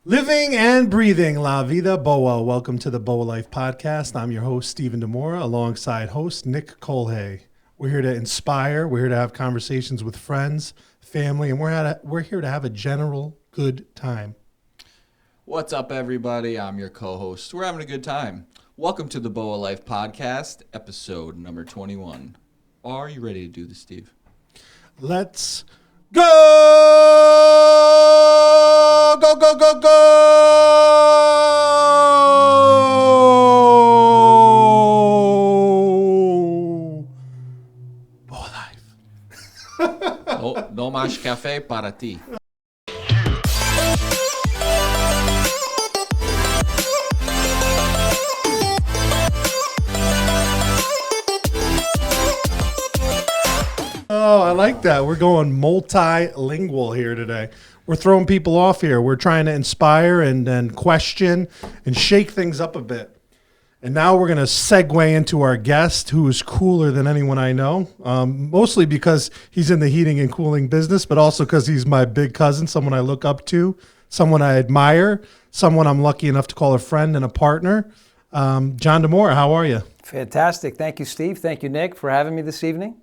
Living and breathing La Vida Boa. Welcome to the Boa Life Podcast. I'm your host, Stephen DeMoura, alongside host Nick Colhay. We're here to inspire. We're here to have conversations with friends, family, and we're here to have a general good time. What's up, everybody? I'm your co-host. We're having a good time. Welcome to the Boa Life Podcast, episode number 21. Are you ready to do this, Steve? Let's go! Go, go, go, go! Boa Life. No mais café para ti. Oh, I like that. We're going multilingual here today. We're throwing people off here. We're trying to inspire and question and shake things up a bit. And now we're going to segue into our guest, who is cooler than anyone I know, mostly because he's in the heating and cooling business, but also because he's my big cousin, someone I look up to, someone I admire, someone I'm lucky enough to call a friend and a partner. John DeMoura, how are you? Fantastic. Thank you, Steve. Thank you, Nick, for having me this evening.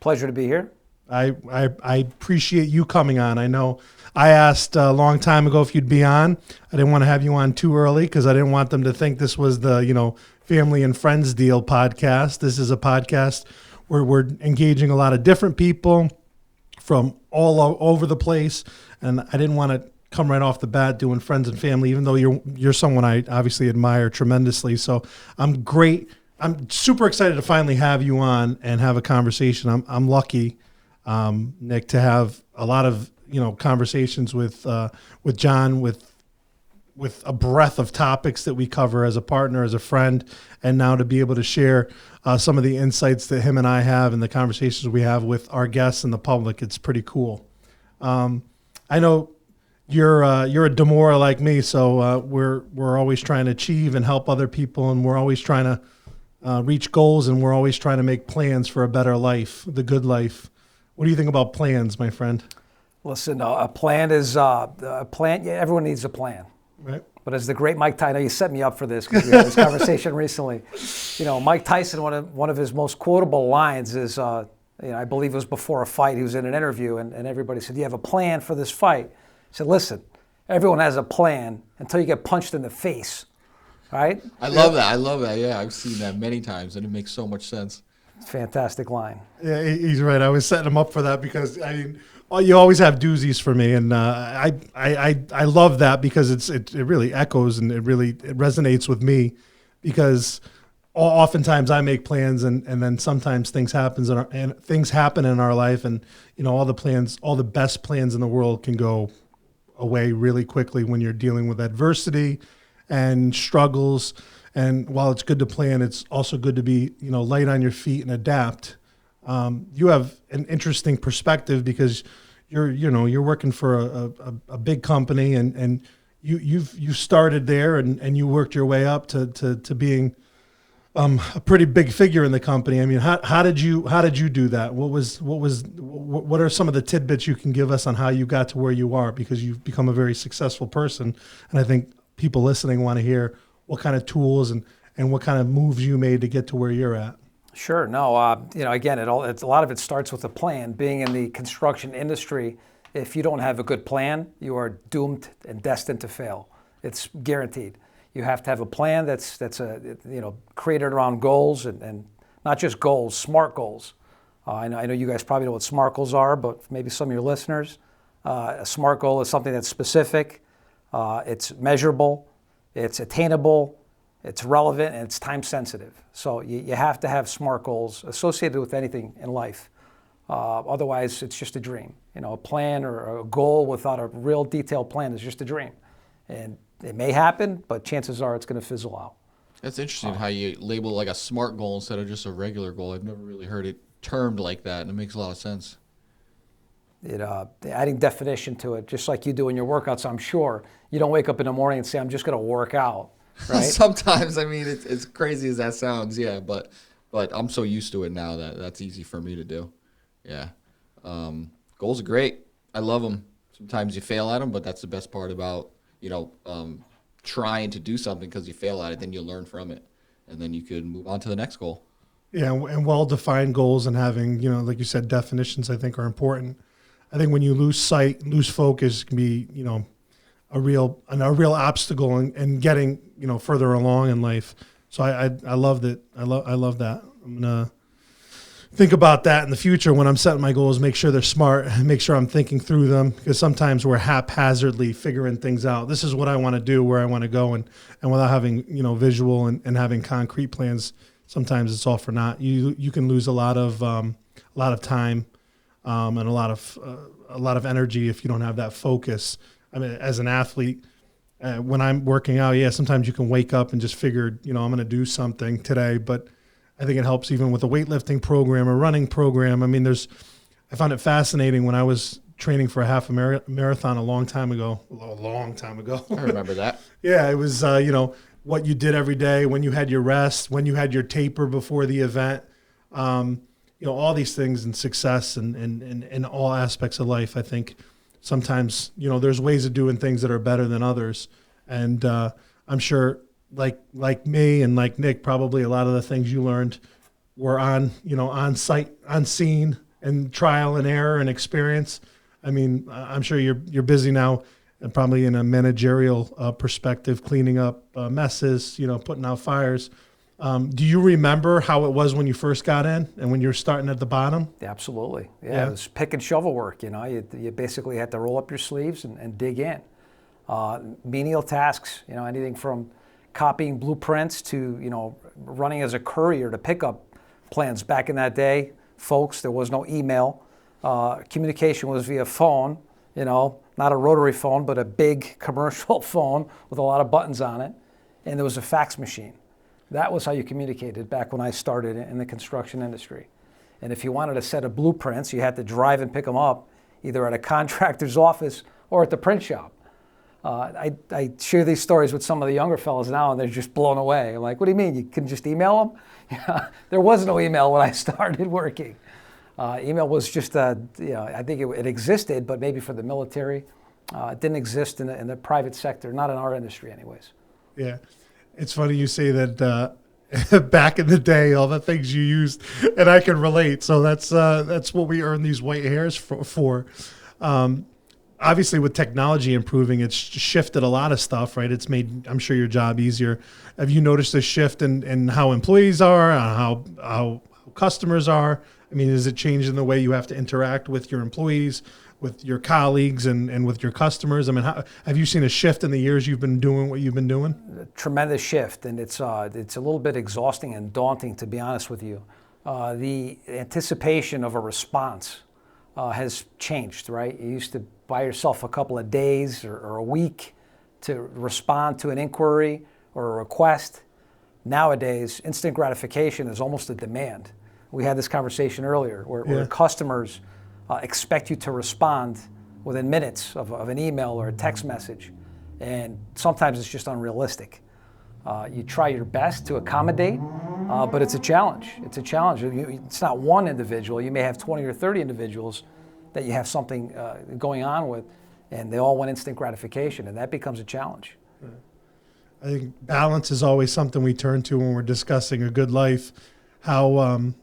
Pleasure to be here. I appreciate you coming on. I know I asked a long time ago if you'd be on. I didn't want to have you on too early because I didn't want them to think this was the, family and friends deal podcast. This is a podcast where we're engaging a lot of different people from all over the place. And I didn't want to come right off the bat doing friends and family, even though you're someone I obviously admire tremendously. So I'm super excited to finally have you on and have a conversation. I'm lucky, Nick, to have a lot of conversations with John with a breadth of topics that we cover as a partner, as a friend, and now to be able to share some of the insights that him and I have and the conversations we have with our guests and the public. It's pretty cool. I know you're a DeMoura like me, so we're always trying to achieve and help other people, and we're always trying to reach goals, and we're always trying to make plans for a better life, the good life. What do you think about plans, my friend? Listen, a plan is a plan. Yeah, everyone needs a plan. Right. But as the great Mike Tyson, I know you set me up for this because we had this conversation recently. Mike Tyson, one of his most quotable lines is, I believe it was before a fight. He was in an interview, and everybody said, "Do you have a plan for this fight?" He said, "Listen, everyone has a plan until you get punched in the face." Right? I love that. Yeah, I've seen that many times, and it makes so much sense. Fantastic line. Yeah, he's right. I was setting him up for that because you always have doozies for me, and I love that because it really echoes and it resonates with me because oftentimes I make plans and then sometimes things happen in our life, and all the best plans in the world can go away really quickly when you're dealing with adversity and struggles. And while it's good to plan, it's also good to be, light on your feet and adapt. You have an interesting perspective because you're working for a big company, and you started there and you worked your way up to being a pretty big figure in the company. I mean, how did you do that? What are some of the tidbits you can give us on how you got to where you are? Because you've become a very successful person, and I think people listening want to hear what kind of tools and what kind of moves you made to get to where you're at. Sure. No, again, a lot of it starts with a plan. Being in the construction industry, if you don't have a good plan, you are doomed and destined to fail. It's guaranteed. You have to have a plan that's created around goals and not just goals, SMART goals. I know you guys probably know what SMART goals are, but maybe some of your listeners, a SMART goal is something that's specific, it's measurable, it's attainable, it's relevant, and it's time sensitive. So you have to have SMART goals associated with anything in life. Otherwise, it's just a dream. A plan or a goal without a real detailed plan is just a dream. And it may happen, but chances are it's going to fizzle out. That's interesting how you label like a SMART goal instead of just a regular goal. I've never really heard it termed like that, and it makes a lot of sense. Adding definition to it, just like you do in your workouts, I'm sure. You don't wake up in the morning and say, I'm just going to work out, right? Sometimes, it's crazy as that sounds, yeah, but I'm so used to it now that that's easy for me to do. Yeah. Goals are great. I love them. Sometimes you fail at them, but that's the best part about trying to do something because you fail at it, then you learn from it, and then you could move on to the next goal. Yeah, and well-defined goals and having, like you said, definitions, I think, are important. I think when you lose sight, lose focus, can be, a real obstacle in getting, further along in life. So I love that. I love that. I'm gonna think about that in the future when I'm setting my goals. Make sure they're smart. Make sure I'm thinking through them, because sometimes we're haphazardly figuring things out. This is what I want to do, where I want to go, and without having visual and having concrete plans. Sometimes it's all for naught. You can lose a lot of time and a lot of energy if you don't have that focus. I mean, as an athlete, when I'm working out, sometimes you can wake up and just figure, I'm going to do something today. But I think it helps even with a weightlifting program or running program. I mean, I found it fascinating when I was training for a half a marathon a long time ago. I remember that. Yeah, it was what you did every day, when you had your rest, when you had your taper before the event, all these things, and success and in all aspects of life. I think sometimes, there's ways of doing things that are better than others. And I'm sure like me and like Nick, probably a lot of the things you learned were on site, on scene, and trial and error and experience. I mean, I'm sure you're busy now, and probably in a managerial perspective, cleaning up messes, putting out fires. Do you remember how it was when you first got in and when you were starting at the bottom? Absolutely. Yeah. It was pick and shovel work. You basically had to roll up your sleeves and dig in. Menial tasks, anything from copying blueprints to, running as a courier to pick up plans. Back in that day, folks, there was no email. Communication was via phone, not a rotary phone, but a big commercial phone with a lot of buttons on it. And there was a fax machine. That was how you communicated back when I started in the construction industry. And if you wanted a set of blueprints, you had to drive and pick them up, either at a contractor's office or at the print shop. I share these stories with some of the younger fellas now, and they're just blown away. I'm like, what do you mean? You couldn't just email them? There was no email when I started working. Email was just, I think it existed, but maybe for the military. It didn't exist in the private sector, not in our industry anyways. Yeah. It's funny you say that back in the day, all the things you used, and I can relate. So that's what we earn these white hairs for. Obviously, with technology improving, it's shifted a lot of stuff, right? It's made, I'm sure, your job easier. Have you noticed a shift in how employees are, how customers are? I mean, is it changing the way you have to interact with your employees, with your colleagues, and with your customers? I mean, have you seen a shift in the years you've been doing what you've been doing? A tremendous shift, and it's a little bit exhausting and daunting, to be honest with you. The anticipation of a response has changed, right? You used to buy yourself a couple of days or a week to respond to an inquiry or a request. Nowadays, instant gratification is almost a demand. We had this conversation earlier where customers expect you to respond within minutes of an email or a text message, and sometimes it's just unrealistic. You try your best to accommodate, but it's a challenge. It's a challenge. It's not one individual. You may have 20 or 30 individuals that you have something going on with, and they all want instant gratification, and that becomes a challenge. I think balance is always something we turn to when we're discussing a good life, how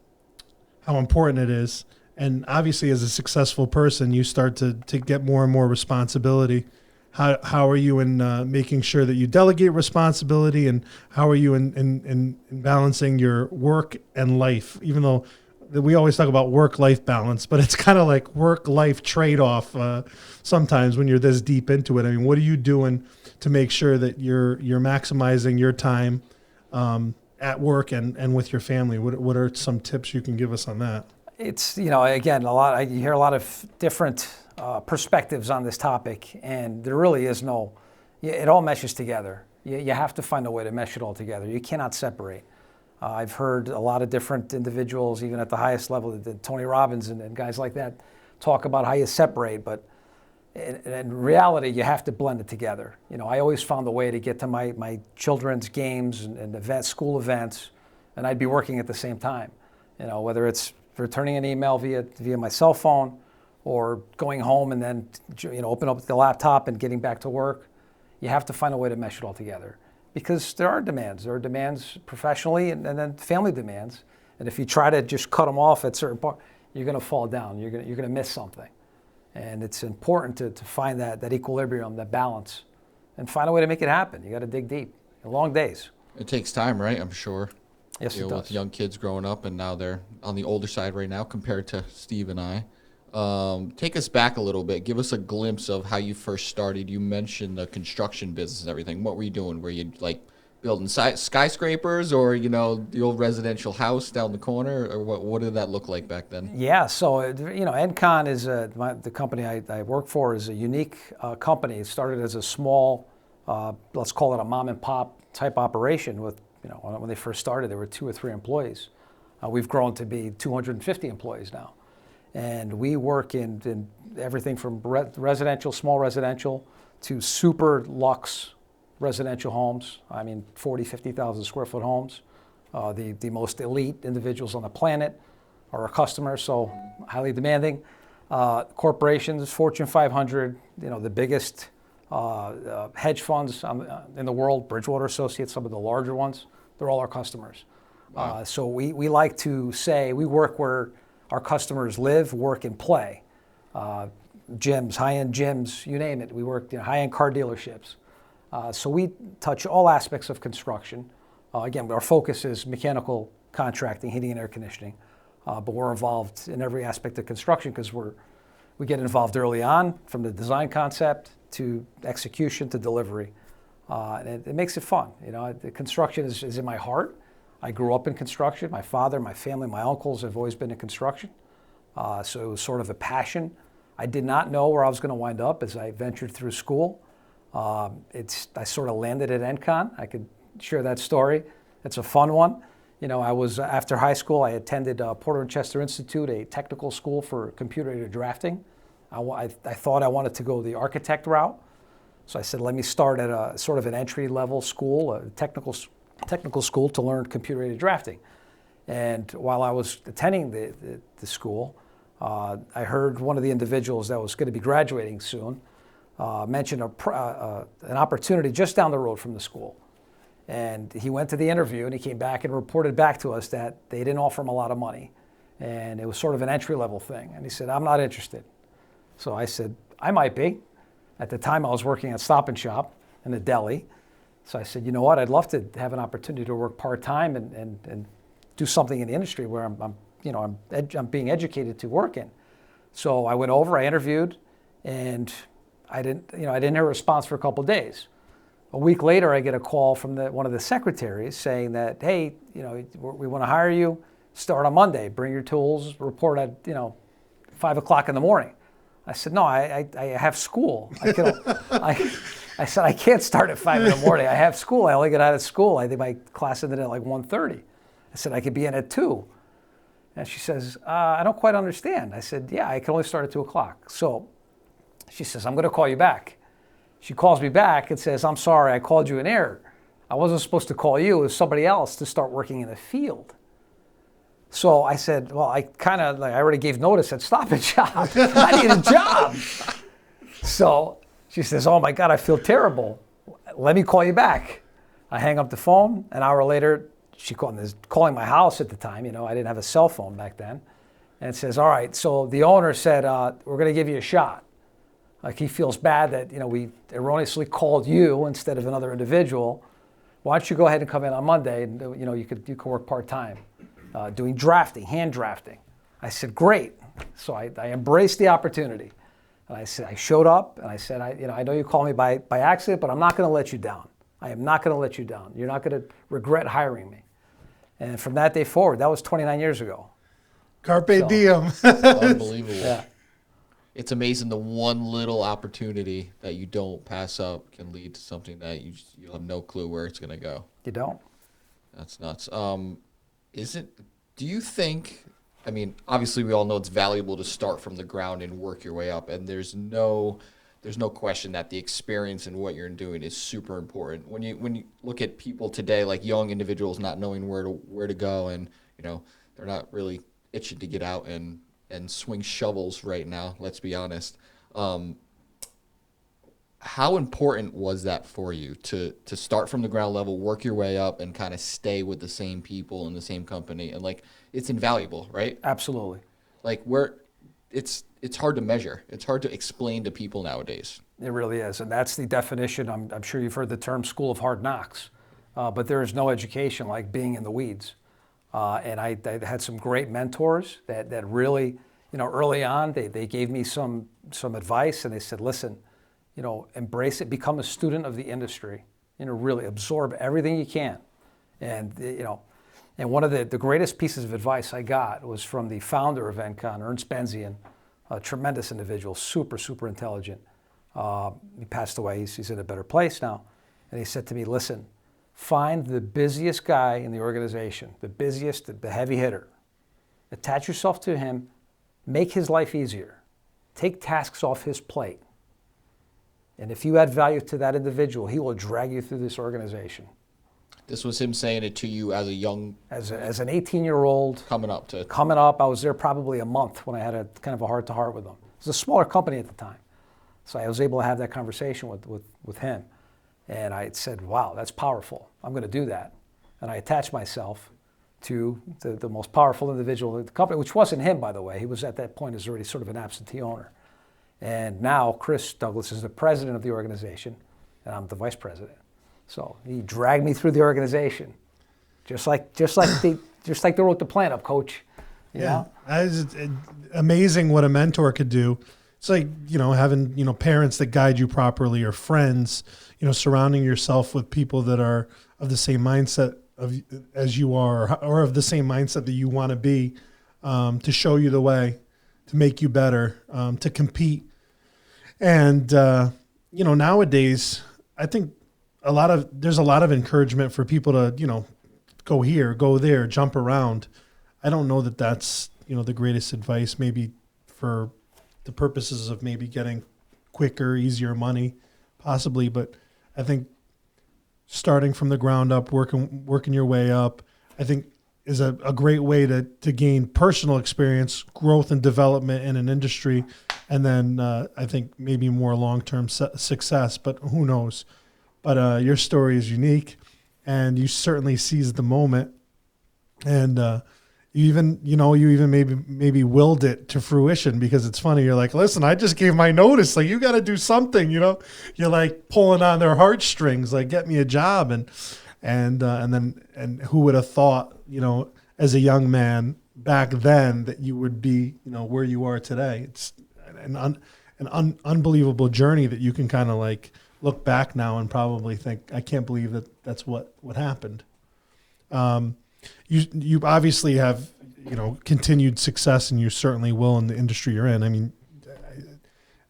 important it is. And obviously, as a successful person, you start to get more and more responsibility. How are you in making sure that you delegate responsibility, and how are you in balancing your work and life? Even though we always talk about work-life balance, but it's kind of like work-life trade-off sometimes when you're this deep into it. I mean, what are you doing to make sure that you're maximizing your time at work and with your family? What are some tips you can give us on that? It's, again, you hear a lot of different perspectives on this topic, and there really is it all meshes together. You have to find a way to mesh it all together. You cannot separate. I've heard a lot of different individuals, even at the highest level, Tony Robbins and guys like that, talk about how you separate, but in reality, you have to blend it together. I always found a way to get to my children's games and events, school events, and I'd be working at the same time. Whether it's returning an email via my cell phone, or going home and then open up the laptop and getting back to work. you have to find a way to mesh it all together. Because there are demands. There are demands professionally and then family demands. And if you try to just cut them off at certain parts, you're going to fall down. You're going to miss something. And it's important to find that equilibrium, that balance, and find a way to make it happen. You got to dig deep. Long days. It takes time, right? I'm sure. Yes, it does. With young kids growing up, and now they're on the older side right now compared to Steve and I. Take us back a little bit. Give us a glimpse of how you first started. You mentioned the construction business and everything. What were you doing? Were you like building skyscrapers, or the old residential house down the corner, or what did that look like back then? Yeah, so Encon is the company I work for is a unique company. It started as a small, let's call it a mom and pop type operation. With when they first started, there were 2 or 3 employees. We've grown to be 250 employees now. And we work in everything from residential, small residential, to super luxe residential homes. I mean, 40, 50,000 square foot homes. The most elite individuals on the planet are our customers, so highly demanding. Corporations, Fortune 500, the biggest hedge funds in the world, Bridgewater Associates, some of the larger ones, they're all our customers. Wow. So we like to say we work where our customers live, work, and play. Gyms, high-end gyms, you name it. We work high-end car dealerships. So we touch all aspects of construction. Again, our focus is mechanical contracting, heating and air conditioning. But we're involved in every aspect of construction because we get involved early on, from the design concept to execution to delivery. And it makes it fun. The construction is in my heart. I grew up in construction. My father, my family, my uncles have always been in construction. So it was sort of a passion. I did not know where I was going to wind up as I ventured through school. I sort of landed at Encon. I could share that story. It's a fun one. I was, after high school, I attended Porter and Chester Institute, a technical school for computer-aided drafting. I thought I wanted to go the architect route. So I said, let me start at a sort of an entry-level school, a technical school to learn computer-aided drafting. And while I was attending the school, I heard one of the individuals that was going to be graduating soon mention an opportunity just down the road from the school. And he went to the interview and he came back and reported back to us that they didn't offer him a lot of money. And it was sort of an entry-level thing. And he said, I'm not interested. So I said, I might be. At the time I was working at Stop and Shop in a deli. So I said, you know what, I'd love to have an opportunity to work part-time and do something in the industry where I'm being educated to work in. So I went over, I interviewed, and I didn't hear a response for a couple of days. A week later, I get a call from one of the secretaries saying that, hey, we want to hire you, start on Monday, bring your tools, report at 5 o'clock in the morning. I said, no, I have school. I said, I can't start at 5 in the morning. I have school. I only get out of school. I think my class ended at like 1:30. I said, I could be in at 2. And she says, I don't quite understand. I said, yeah, I can only start at 2 o'clock. So she says, I'm going to call you back. She calls me back and says, I'm sorry, I called you in error. I wasn't supposed to call you. It was somebody else to start working in the field. So I said, well, I already gave notice at Stop and Shop. I need a job. So she says, oh my God, I feel terrible. Let me call you back. I hang up the phone. An hour later, she calling my house at the time. I didn't have a cell phone back then. And says, all right, so the owner said, we're going to give you a shot. Like he feels bad that, we erroneously called you instead of another individual. Why don't you go ahead and come in on Monday and, you could work part-time doing drafting, hand drafting. I said, great. So I embraced the opportunity. And I said, I showed up and I said, I know you called me by accident, but I'm not going to let you down. I am not going to let you down. You're not going to regret hiring me. And from that day forward, that was 29 years ago. Carpe diem. Unbelievable. Yeah. It's amazing the one little opportunity that you don't pass up can lead to something that you have no clue where it's going to go. You don't. That's nuts. Do you think, obviously we all know it's valuable to start from the ground and work your way up, and there's no question that the experience in what you're doing is super important. When you look at people today, like young individuals not knowing where to go, and they're not really itching to get out and swing shovels right now, let's be honest. how important was that for you to start from the ground level, work your way up, and kind of stay with the same people in the same company? And like, it's invaluable, right? Absolutely. Like it's hard to measure. It's hard to explain to people nowadays. It really is. And that's the definition. I'm sure you've heard the term school of hard knocks, but there is no education like being in the weeds. And I had some great mentors that really, early on, they gave me some advice, and they said, listen, embrace it, become a student of the industry, really absorb everything you can. And, and one of the greatest pieces of advice I got was from the founder of Encon, Ernst Benzian, a tremendous individual, super, super intelligent. He passed away. He's in a better place now. And he said to me, listen, find the busiest guy in the organization, the busiest, the heavy hitter. Attach yourself to him, make his life easier, take tasks off his plate. And if you add value to that individual, he will drag you through this organization. This was him saying it to you as a young... As an 18-year-old. Coming up. I was there probably a month when I had a kind of a heart-to-heart with him. It was a smaller company at the time. So I was able to have that conversation with him. And I said, wow, that's powerful. I'm going to do that. And I attached myself to the most powerful individual in the company, which wasn't him, by the way. He was at that point is already sort of an absentee owner. And now Chris Douglas is the president of the organization, and I'm the vice president. So he dragged me through the organization, just like they wrote the plan up, Coach. You know? It's amazing what a mentor could do. It's like, having, parents that guide you properly, or friends, surrounding yourself with people that are of the same mindset as you are, or of the same mindset that you want to be, to show you the way, to make you better, to compete. And, nowadays, I think there's a lot of encouragement for people to, go here, go there, jump around. I don't know that that's, the greatest advice, maybe for the purposes of maybe getting quicker, easier money, possibly. But I think starting from the ground up, working your way up, I think is a great way to gain personal experience, growth and development in an industry. And then I think maybe more long-term success, but who knows? But your story is unique, and you certainly seized the moment. And you even maybe willed it to fruition, because it's funny. You're like, listen, I just gave my notice. Like, you got to do something, You're like pulling on their heartstrings, like, get me a job. And who would have thought, as a young man back then, that you would be, where you are today. It's an unbelievable journey that you can kind of like look back now and probably think, I can't believe that's what happened. You obviously have, continued success, and you certainly will in the industry you're in. I mean,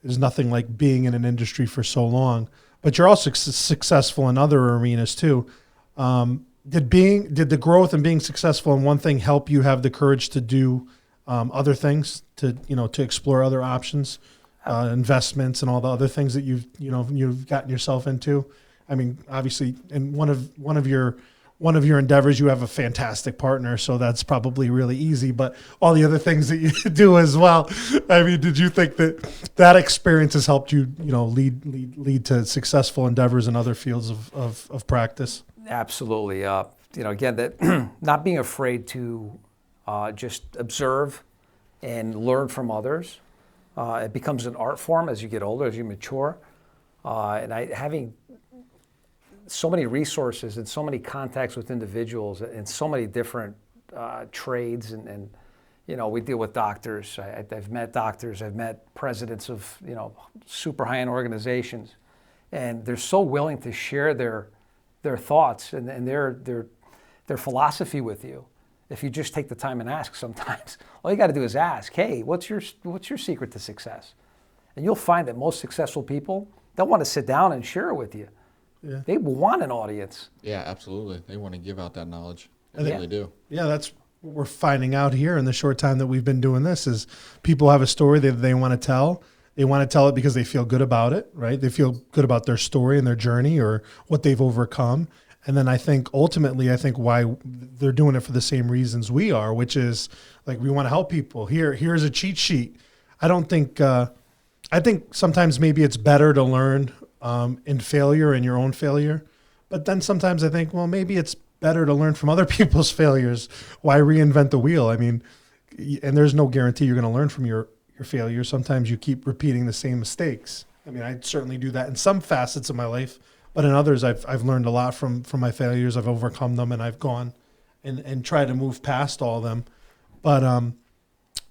there's nothing like being in an industry for so long, but you're also successful in other arenas too. Did the growth and being successful in one thing help you have the courage to do other things, to explore other options, investments, and all the other things that you've gotten yourself into? I mean, obviously, in one of your endeavors, you have a fantastic partner, so that's probably really easy. But all the other things that you do as well. I mean, did you think that experience has helped you, lead to successful endeavors in other fields of practice? Absolutely. Again, that not being afraid to just observe and learn from others. It becomes an art form as you get older, as you mature. Having so many resources and so many contacts with individuals in so many different trades, and we deal with doctors. I've met doctors. I've met presidents of super high-end organizations, and they're so willing to share their thoughts and their philosophy with you. If you just take the time and ask, sometimes all you got to do is ask, hey, what's your secret to success? And you'll find that most successful people, they'll want to sit down and share it with you. Yeah. They want an audience. Yeah, absolutely. They want to give out that knowledge. They really do. Yeah, that's what we're finding out here in the short time that we've been doing this, is people have a story that they want to tell. They want to tell it because they feel good about it, right? They feel good about their story and their journey, or what they've overcome. And then I think ultimately, why they're doing it for the same reasons we are, which is like, we want to help people. Here's a cheat sheet. I think sometimes maybe it's better to learn in failure and your own failure. But then sometimes I think, well, maybe it's better to learn from other people's failures. Why reinvent the wheel? I mean, and there's no guarantee you're going to learn from your failure. Sometimes you keep repeating the same mistakes. I mean, I certainly do that in some facets of my life, but in others, I've learned a lot from my failures. I've overcome them, and I've gone and tried to move past all of them. But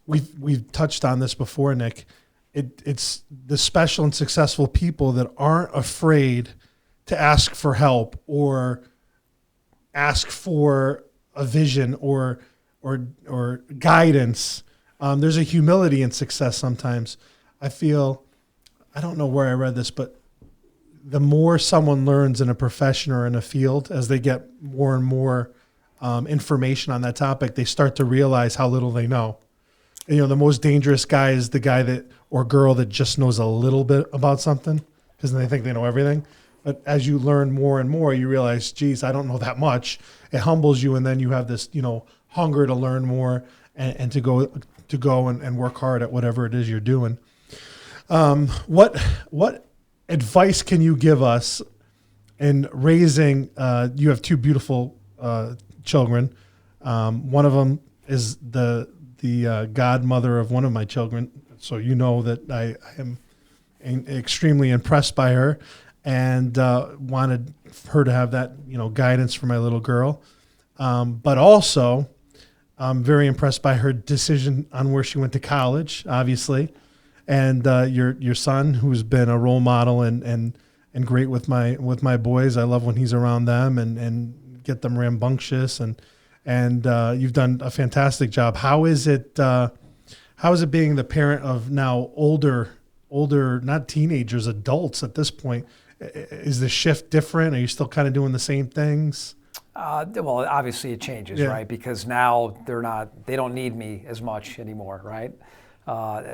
we've touched on this before, Nick. It's the special and successful people that aren't afraid to ask for help or ask for a vision or guidance. There's a humility in success sometimes. I feel, I don't know where I read this, but the more someone learns in a profession or in a field, as they get more and more information on that topic, they start to realize how little they know. And, the most dangerous guy is the guy that or girl that just knows a little bit about something, because then they think they know everything. But as you learn more and more, you realize, geez, I don't know that much. It humbles you, and then you have this, hunger to learn more and to go and work hard at whatever it is you're doing. What advice can you give us in raising? You have two beautiful children. One of them is the godmother of one of my children, so you know that I am extremely impressed by her, and wanted her to have that guidance for my little girl. But also, I'm very impressed by her decision on where she went to college, obviously, and your son, who's been a role model and great with my boys. I love when he's around them and get them rambunctious, and you've done a fantastic job. How is it being the parent of now older, not teenagers, adults at this point? Is the shift different? Are you still kind of doing the same things? Well, obviously it changes, right? Because now they don't need me as much anymore, right?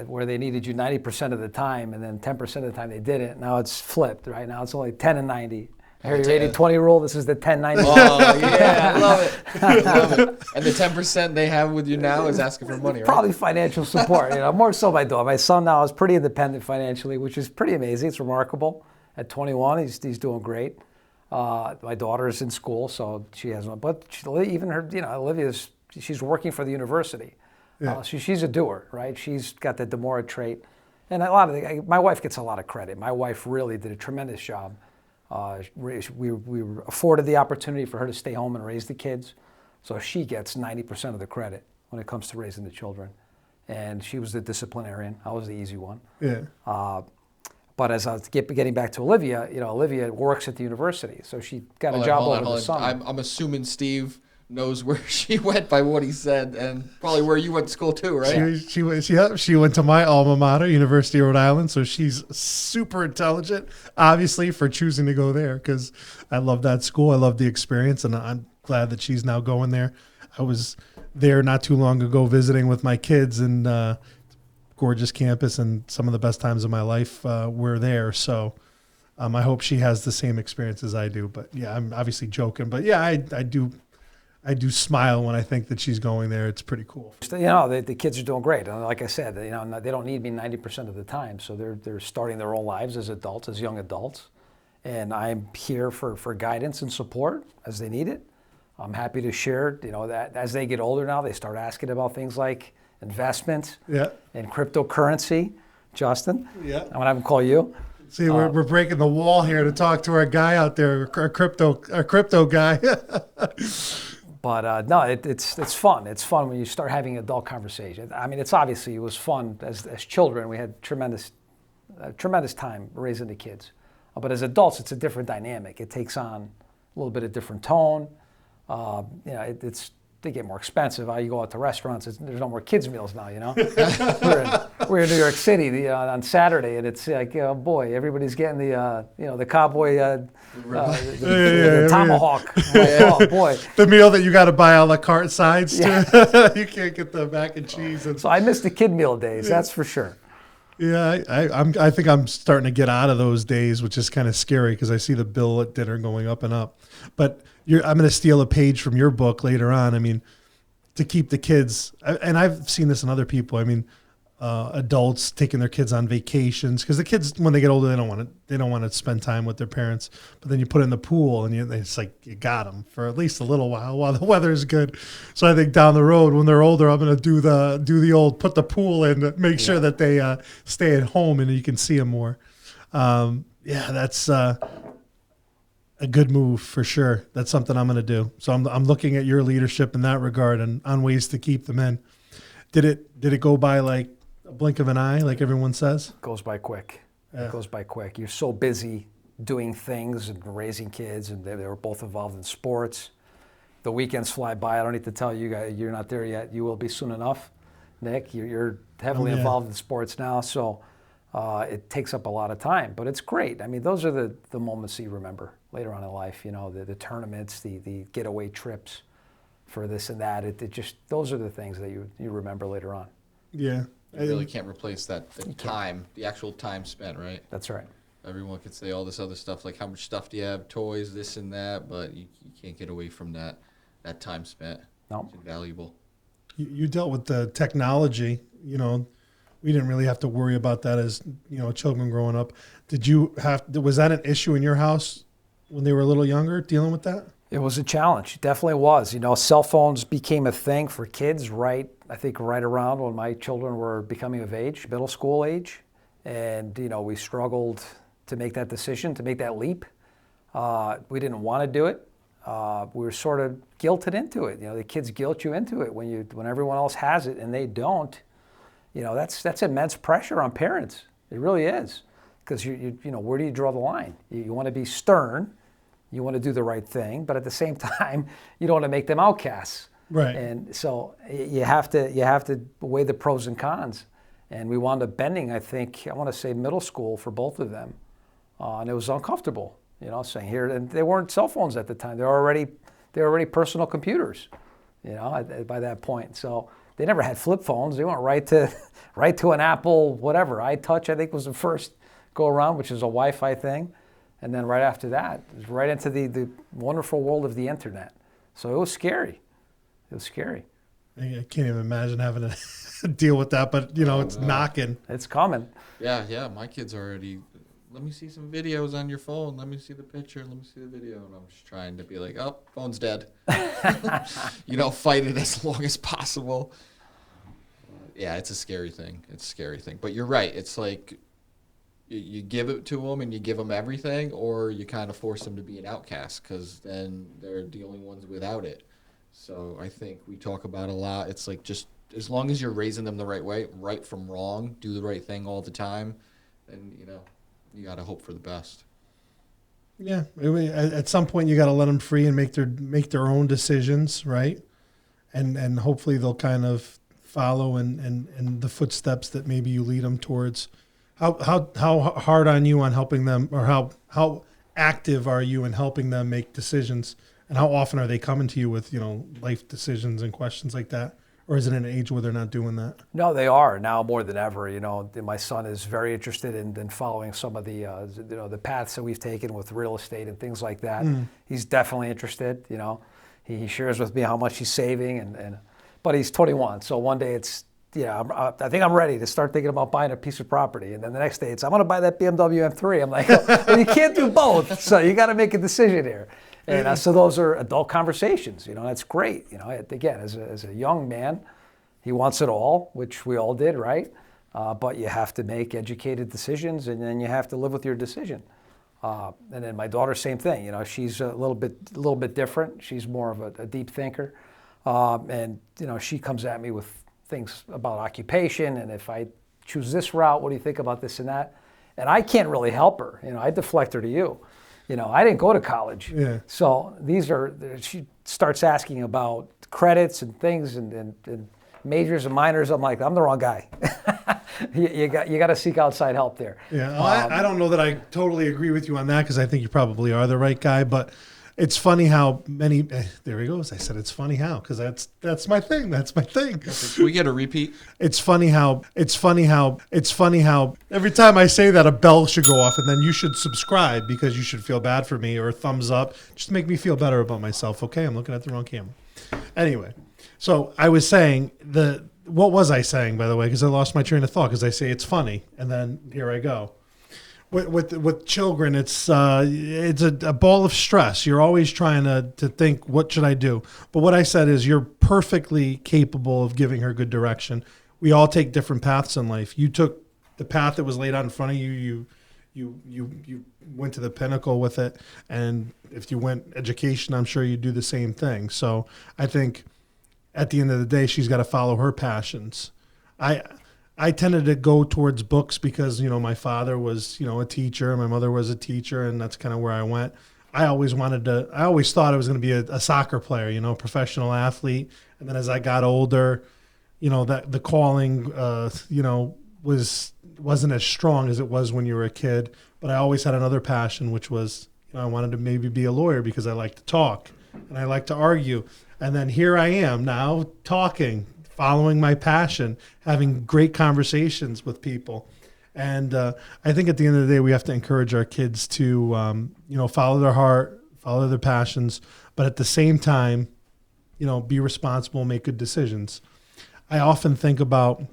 Where they needed you 90% of the time, and then 10% of the time they didn't. Now it's flipped, right? Now it's only 10 and 90. I hear your 80-20 rule. This is the 10-90. Oh, yeah, I love it. I love it. And the 10% they have with you now is asking for money, right? Probably financial support. More so my daughter. My son now is pretty independent financially, which is pretty amazing. It's remarkable. At 21, he's doing great. My daughter's in school, so she has one. But even her, Olivia's, she's working for the university. Yeah. She's a doer, right? She's got the DeMoura trait. And my wife gets a lot of credit. My wife really did a tremendous job. We were afforded the opportunity for her to stay home and raise the kids. So she gets 90% of the credit when it comes to raising the children. And she was the disciplinarian. I was the easy one. Yeah. But as I was getting back to Olivia, Olivia works at the university, so she got a job over the summer. I'm assuming Steve knows where she went by what he said, and probably where you went to school too, right? She went to my alma mater, University of Rhode Island, so she's super intelligent, obviously, for choosing to go there, because I love that school. I love the experience, and I'm glad that she's now going there. I was there not too long ago visiting with my kids, and gorgeous campus, and some of the best times of my life were there. So I hope she has the same experience as I do. But yeah, I'm obviously joking. But yeah, I do smile when I think that she's going there. It's pretty cool. The kids are doing great. Like I said, they don't need me 90% of the time. So they're starting their own lives as adults, as young adults. And I'm here for guidance and support as they need it. I'm happy to share, that as they get older now, they start asking about things like investment and cryptocurrency. Justin, I'm going to have him call you. See, we're breaking the wall here to talk to our guy out there, our crypto guy. But no, it's fun. It's fun when you start having adult conversation. I mean, it was fun as children. We had tremendous time raising the kids. But as adults, it's a different dynamic. It takes on a little bit of different tone. They get more expensive. You go out to restaurants, there's no more kids' meals now, We're in New York City on Saturday, and it's like, oh boy, everybody's getting the cowboy, the tomahawk. Oh boy. The meal that you got to buy a la carte sides to. You can't get the mac and cheese. So I miss the kid meal days, that's for sure. Yeah, I think I'm starting to get out of those days, which is kind of scary because I see the bill at dinner going up and up. But I'm going to steal a page from your book later on. I mean, to keep the kids, and I've seen this in other people. I mean, adults taking their kids on vacations, because the kids, when they get older, they don't want to spend time with their parents. But then you put in the pool, and it's like you got them for at least a little while the weather is good. So I think down the road, when they're older, I'm going to do the old put the pool in, make sure that they stay at home and you can see them more. That's a good move for sure. That's something I'm going to do. So I'm looking at your leadership in that regard and on ways to keep them in. Did it go by like a blink of an eye, like everyone says? It goes by quick. Yeah. It goes by quick. You're so busy doing things and raising kids, and they were both involved in sports. The weekends fly by. I don't need to tell you guys, you're not there yet. You will be soon enough. Nick, you're heavily involved in sports now, so it takes up a lot of time, but it's great. I mean, those are the moments that you remember later on in life, the tournaments, the getaway trips for this and that. It just, those are the things that you remember later on. Yeah. You really can't replace the time, the actual time spent, right? That's right. Everyone could say all this other stuff, like how much stuff do you have, toys, this and that, but you can't get away from that time spent. No. It's invaluable. You dealt with the technology, we didn't really have to worry about that as, children growing up. Was that an issue in your house when they were a little younger, dealing with that? It was a challenge. It definitely was. Cell phones became a thing for kids right around when my children were becoming of age, middle school age. And, we struggled to make that decision, to make that leap. We didn't want to do it. We were sort of guilted into it. The kids guilt you into it when everyone else has it and they don't. That's immense pressure on parents. It really is. Because where do you draw the line? You want to be stern. You want to do the right thing, but at the same time, you don't want to make them outcasts. Right. And so you have to weigh the pros and cons. And we wound up bending, I want to say middle school for both of them. And it was uncomfortable, saying here, and they weren't cell phones at the time. They were already personal computers, by that point. So they never had flip phones. They went right to an Apple, whatever. iTouch, I think, was the first go around, which is a Wi-Fi thing. And then right after that, it was right into the wonderful world of the internet. So it was scary. It was scary. I can't even imagine having to deal with that, but it's knocking. It's coming. Yeah. My kids already, let me see some videos on your phone. Let me see the picture. Let me see the video. And I'm just trying to be like, oh, phone's dead. Fight it as long as possible. Yeah, it's a scary thing. But you're right. It's like, you give it to them and you give them everything, or you kind of force them to be an outcast because then they're the only ones without it. So I think we talk about a lot. It's like just as long as you're raising them the right way, right from wrong, do the right thing all the time, then, you got to hope for the best. Yeah. At some point, you got to let them free and make their own decisions, right? And hopefully they'll kind of follow in the footsteps that maybe you lead them towards. How hard on you on helping them, or how active are you in helping them make decisions, and how often are they coming to you with life decisions and questions like that, or is it an age where they're not doing that? No, they are now more than ever. My son is very interested in following some of the paths that we've taken with real estate and things like that. He's definitely interested. He shares with me how much he's saving, but he's 21, so one day it's. I think I'm ready to start thinking about buying a piece of property. And then the next day I'm going to buy that BMW M3. I'm like, well, you can't do both. So you got to make a decision here. And so those are adult conversations. That's great. Again, as a young man, he wants it all, which we all did, right? But you have to make educated decisions, and then you have to live with your decision. And then my daughter, same thing. She's a little bit different. She's more of a deep thinker. And she comes at me with things about occupation, and if I choose this route, what do you think about this and that? And I can't really help her. I deflect her to you. I didn't go to college. Yeah. So she starts asking about credits and things and majors and minors. I'm like, I'm the wrong guy. you got to seek outside help there. Yeah, I don't know that I totally agree with you on that, because I think you probably are the right guy, but it's funny how many. There he goes. I said it's funny how, because that's my thing. That's my thing. Can we get a repeat? It's funny how every time I say that, a bell should go off, and then you should subscribe because you should feel bad for me, or a thumbs up. Just make me feel better about myself. Okay, I'm looking at the wrong camera. Anyway, so I was saying what was I saying, by the way? Because I lost my train of thought because I say it's funny, and then here I go. With children, it's a ball of stress. You're always trying to think, what should I do? But what I said is you're perfectly capable of giving her good direction. We all take different paths in life. You took the path that was laid out in front of you. You went to the pinnacle with it. And if you went education, I'm sure you'd do the same thing. So I think at the end of the day, she's got to follow her passions. I tended to go towards books because, my father was, a teacher. My mother was a teacher, and that's kind of where I went. I always thought I was going to be a soccer player, professional athlete. And then as I got older, that the calling, wasn't as strong as it was when you were a kid. But I always had another passion, which was, I wanted to maybe be a lawyer because I like to talk and I like to argue. And then here I am now talking, following my passion, having great conversations with people. And I think at the end of the day, we have to encourage our kids to, follow their heart, follow their passions, but at the same time, be responsible, make good decisions. I often think about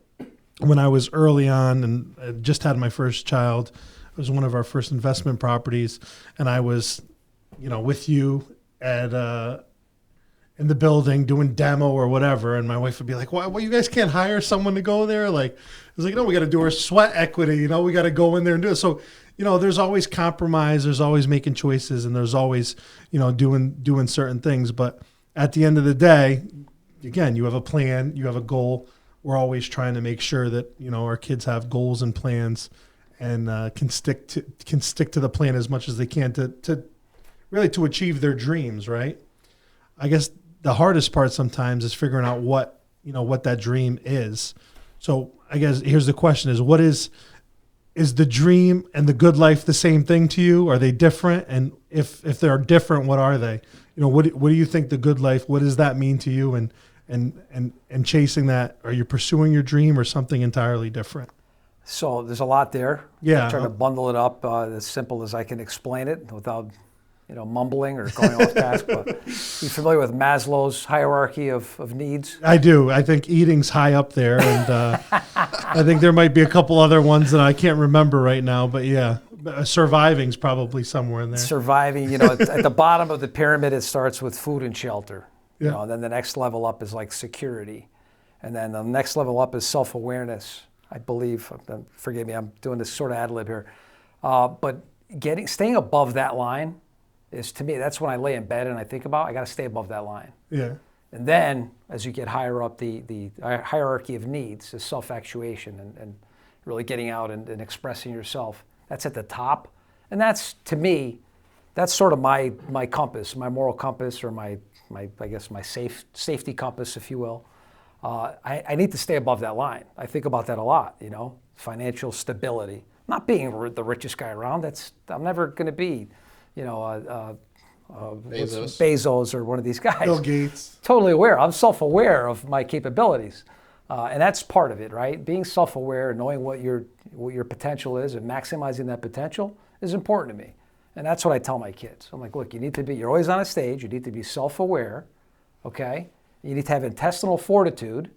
when I was early on and I just had my first child. It was one of our first investment properties, and I was, with you at in the building doing demo or whatever, and my wife would be like, "Well, you guys can't hire someone to go there?" Like, I was like, "No, we got to do our sweat equity. We got to go in there and do it." So, there's always compromise. There's always making choices, and there's always, doing certain things. But at the end of the day, again, you have a plan, you have a goal. We're always trying to make sure that our kids have goals and plans, and can stick to the plan as much as they can to really to achieve their dreams. Right? I guess the hardest part sometimes is figuring out what that dream is. So I guess here's the question: is the dream and the good life the same thing to you? Are they different? And if they're different, what are they? What do you think the good life? What does that mean to you? And chasing that, are you pursuing your dream or something entirely different? So there's a lot there. Yeah. I'm trying to bundle it up as simple as I can explain it without, mumbling or going off task. But you familiar with Maslow's hierarchy of needs? I do. I think eating's high up there, and I think there might be a couple other ones that I can't remember right now. But yeah, surviving's probably somewhere in there. Surviving, at the bottom of the pyramid, it starts with food and shelter. Yeah. And then the next level up is like security. And then the next level up is self-awareness, I believe. Forgive me, I'm doing this sort of ad lib here. But staying above that line is, to me, that's when I lay in bed and I think about, I got to stay above that line. Yeah. And then as you get higher up, the hierarchy of needs is self-actuation and really getting out and expressing yourself. That's at the top. And that's, to me, that's sort of my compass, my moral compass, or my safety compass, if you will. I need to stay above that line. I think about that a lot, financial stability. Not being the richest guy around. I'm never going to be, Bezos or one of these guys. Bill Gates. Totally aware. I'm self-aware of my capabilities. And that's part of it, right? Being self-aware, knowing what your potential is and maximizing that potential is important to me. And that's what I tell my kids. I'm like, look, you're always on a stage. You need to be self-aware, okay? You need to have intestinal fortitude,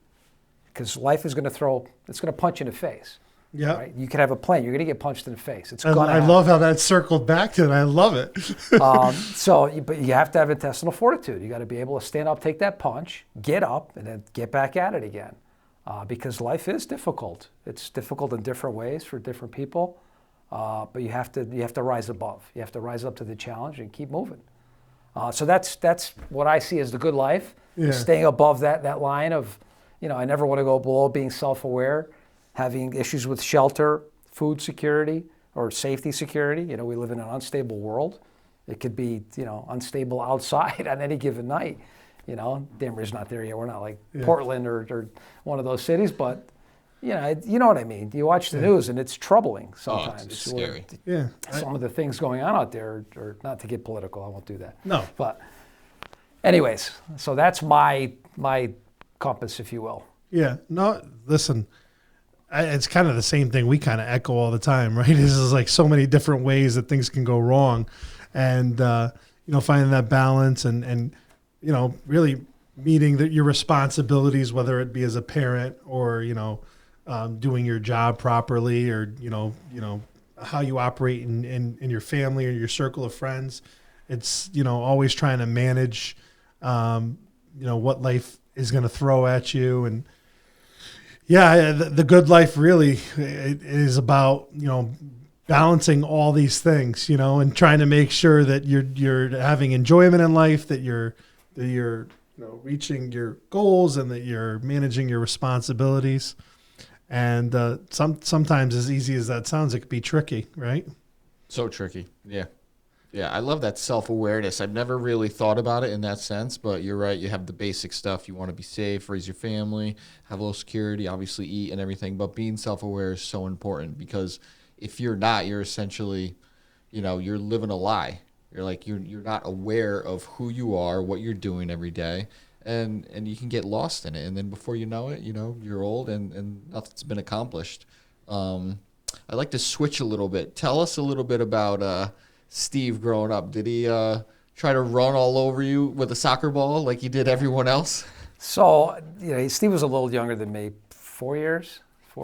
because life is going to punch you in the face. Yeah. Right? You could have a plan. You're going to get punched in the face. I love how that circled back to it. I love it. But you have to have intestinal fortitude. You got to be able to stand up, take that punch, get up, and then get back at it again. Because life is difficult. It's difficult in different ways for different people. But you have to rise above. You have to rise up to the challenge and keep moving. So that's what I see as the good life. Yeah. Staying above that line of, I never want to go below being self-aware, having issues with shelter, food security, or safety security. We live in an unstable world. It could be, unstable outside on any given night. Denver's not there yet. We're not like Portland or one of those cities, but you know what I mean. You watch the news and it's troubling sometimes. It's scary. Yeah. Some of the things going on out there, or not to get political, I won't do that. No. But anyways, so that's my compass, if you will. Yeah. No, listen, it's kind of the same thing we kind of echo all the time, right? This is like so many different ways that things can go wrong. And, finding that balance and really meeting your responsibilities, whether it be as a parent or, doing your job properly, or, how you operate in your family or your circle of friends. It's, always trying to manage, what life is going to throw at you. And yeah, the good life really it is about, balancing all these things, and trying to make sure that you're having enjoyment in life, that you're reaching your goals, and that you're managing your responsibilities. And sometimes, as easy as that sounds, it could be tricky, right? So tricky. Yeah. Yeah, I love that self-awareness. I've never really thought about it in that sense, but you're right. You have the basic stuff. You want to be safe, raise your family, have a little security, obviously eat and everything. But being self-aware is so important, because if you're not, you're essentially, you're living a lie. You're not aware of who you are, what you're doing every day, and you can get lost in it. And then before you know it, you're old and nothing's been accomplished. I'd like to switch a little bit. Tell us a little bit about Steve growing up. Did he try to run all over you with a soccer ball like he did everyone else? So, Steve was a little younger than me, 4 years,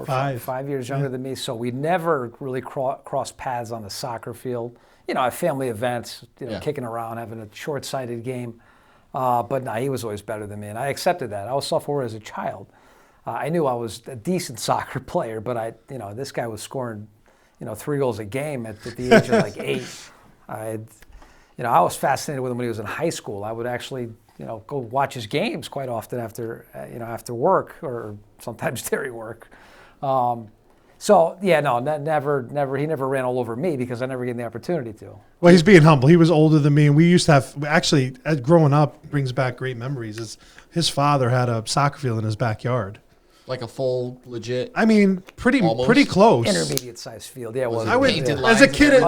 five years younger than me. So we never really crossed paths on the soccer field. At family events, kicking around, having a short-sighted game. But no, he was always better than me, and I accepted that. I was self-aware as a child. I knew I was a decent soccer player, but this guy was scoring, 3 goals a game at the age of like 8. I was fascinated with him when he was in high school. I would actually, go watch his games quite often after work, or sometimes during work. So yeah, no, never. He never ran all over me, because I never gave him the opportunity to. Well, he's being humble. He was older than me, and we used to have, actually, growing up brings back great memories. His father had a soccer field in his backyard. Like a full legit. I mean, pretty close. Intermediate sized field. Yeah, it was. I would, as a kid,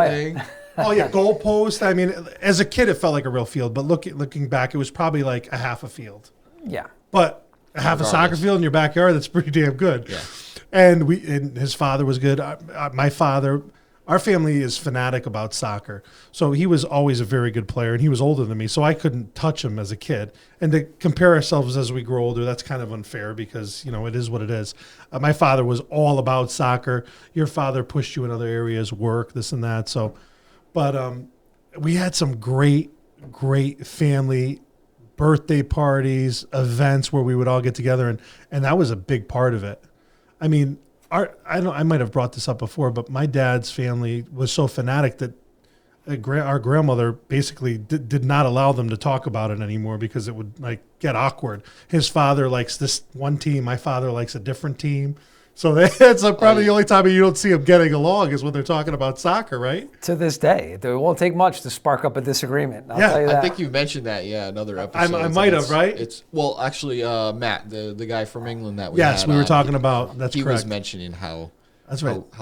goalpost. I mean, as a kid, it felt like a real field, but looking back, it was probably like a half a field. Yeah. But a half a soccer field in your backyard, that's pretty damn good. Yeah. And his father was good. My father, our family is fanatic about soccer. So he was always a very good player, and he was older than me, so I couldn't touch him as a kid. And to compare ourselves as we grow older, that's kind of unfair, because, it is what it is. My father was all about soccer. Your father pushed you in other areas, work, this and that. So, but we had some great family birthday parties, events where we would all get together, and that was a big part of it. I mean, I might have brought this up before, but my dad's family was so fanatic that our grandmother basically did not allow them to talk about it anymore, because it would get awkward. His father likes this one team, my father likes a different team. So that's probably the only time you don't see them getting along is when they're talking about soccer, right? To this day, it won't take much to spark up a disagreement. I'll tell you that. I think you mentioned that, another episode. I might have, right? Actually, Matt, the guy from England that we had. Yes, we were talking about, he correct. He was mentioning how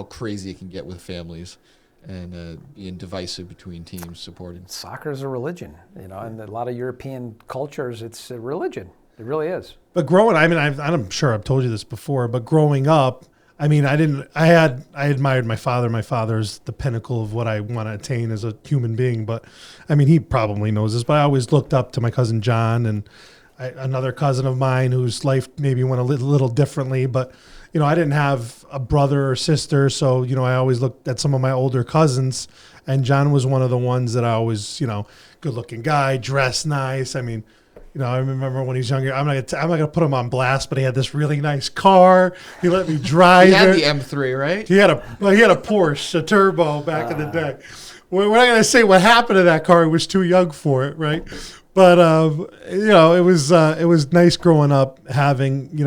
crazy it can get with families, and being divisive between teams supporting. Soccer is a religion, and a lot of European cultures, it's a religion. It really is. But I'm sure I've told you this before, but growing up, I admired my father. My father's the pinnacle of what I want to attain as a human being. But he probably knows this, but I always looked up to my cousin John, and another cousin of mine whose life maybe went a little differently. But, I didn't have a brother or sister. So, I always looked at some of my older cousins, and John was one of the ones that I always, good looking guy, dressed nice. I remember when he was younger, I'm not gonna put him on blast, but he had this really nice car. He let me drive he had it. the M3, right? He had a Porsche, a turbo back in the day. We're not gonna say what happened to that car. He was too young for it, right? But it was nice growing up having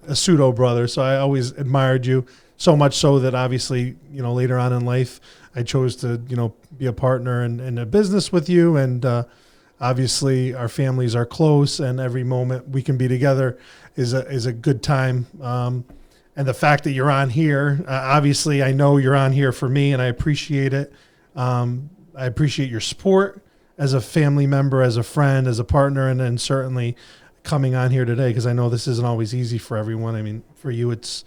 a pseudo brother. So I always admired you, so much so that obviously later on in life I chose to be a partner in a business with you, and obviously our families are close, and every moment we can be together is a good time. And the fact that you're on here, obviously I know you're on here for me, and I appreciate it. I appreciate your support as a family member, as a friend, as a partner, and then certainly coming on here today, because I know this isn't always easy for everyone. For you it's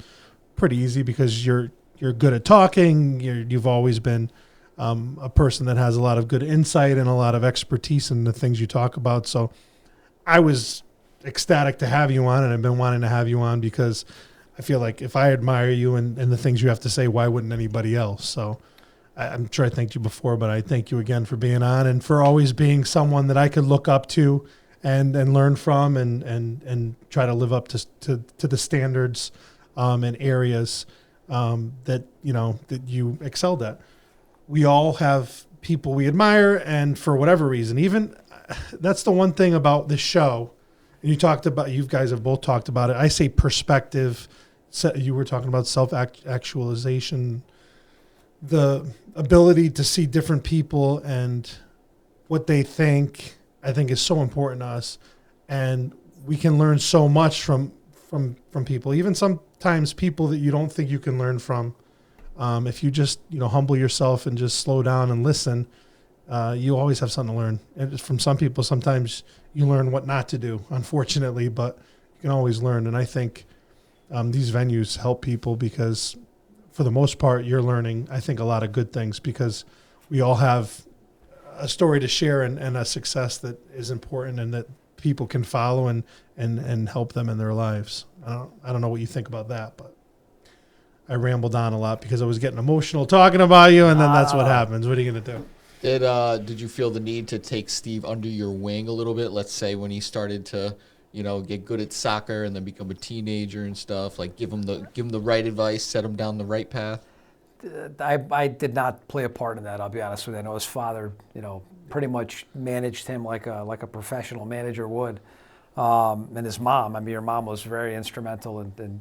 pretty easy because you're good at talking. You've always been a person that has a lot of good insight and a lot of expertise in the things you talk about. So I was ecstatic to have you on, and I've been wanting to have you on because I feel like if I admire you and the things you have to say, why wouldn't anybody else? So I'm sure I thanked you before, but I thank you again for being on and for always being someone that I could look up to and learn from and try to live up to the standards and areas that you excelled at. We all have people we admire, and for whatever reason, even that's the one thing about this show. And you guys have both talked about it. I say perspective. So you were talking about self-actualization, the ability to see different people and what they think, I think is so important to us. And we can learn so much from people, even sometimes people that you don't think you can learn from. If you just, humble yourself and just slow down and listen, you always have something to learn. And from some people, sometimes you learn what not to do, unfortunately, but you can always learn. And I think these venues help people because for the most part, you're learning, I think, a lot of good things because we all have a story to share and a success that is important and that people can follow and help them in their lives. I don't know what you think about that, but I rambled on a lot because I was getting emotional talking about you, and then that's what happens. What are you going to do? Did you feel the need to take Steve under your wing a little bit? Let's say when he started to, get good at soccer and then become a teenager and stuff, like give him the right advice, set him down the right path? I did not play a part in that, I'll be honest with you. I know his father, pretty much managed him like a professional manager would. And his mom, your mom was very instrumental in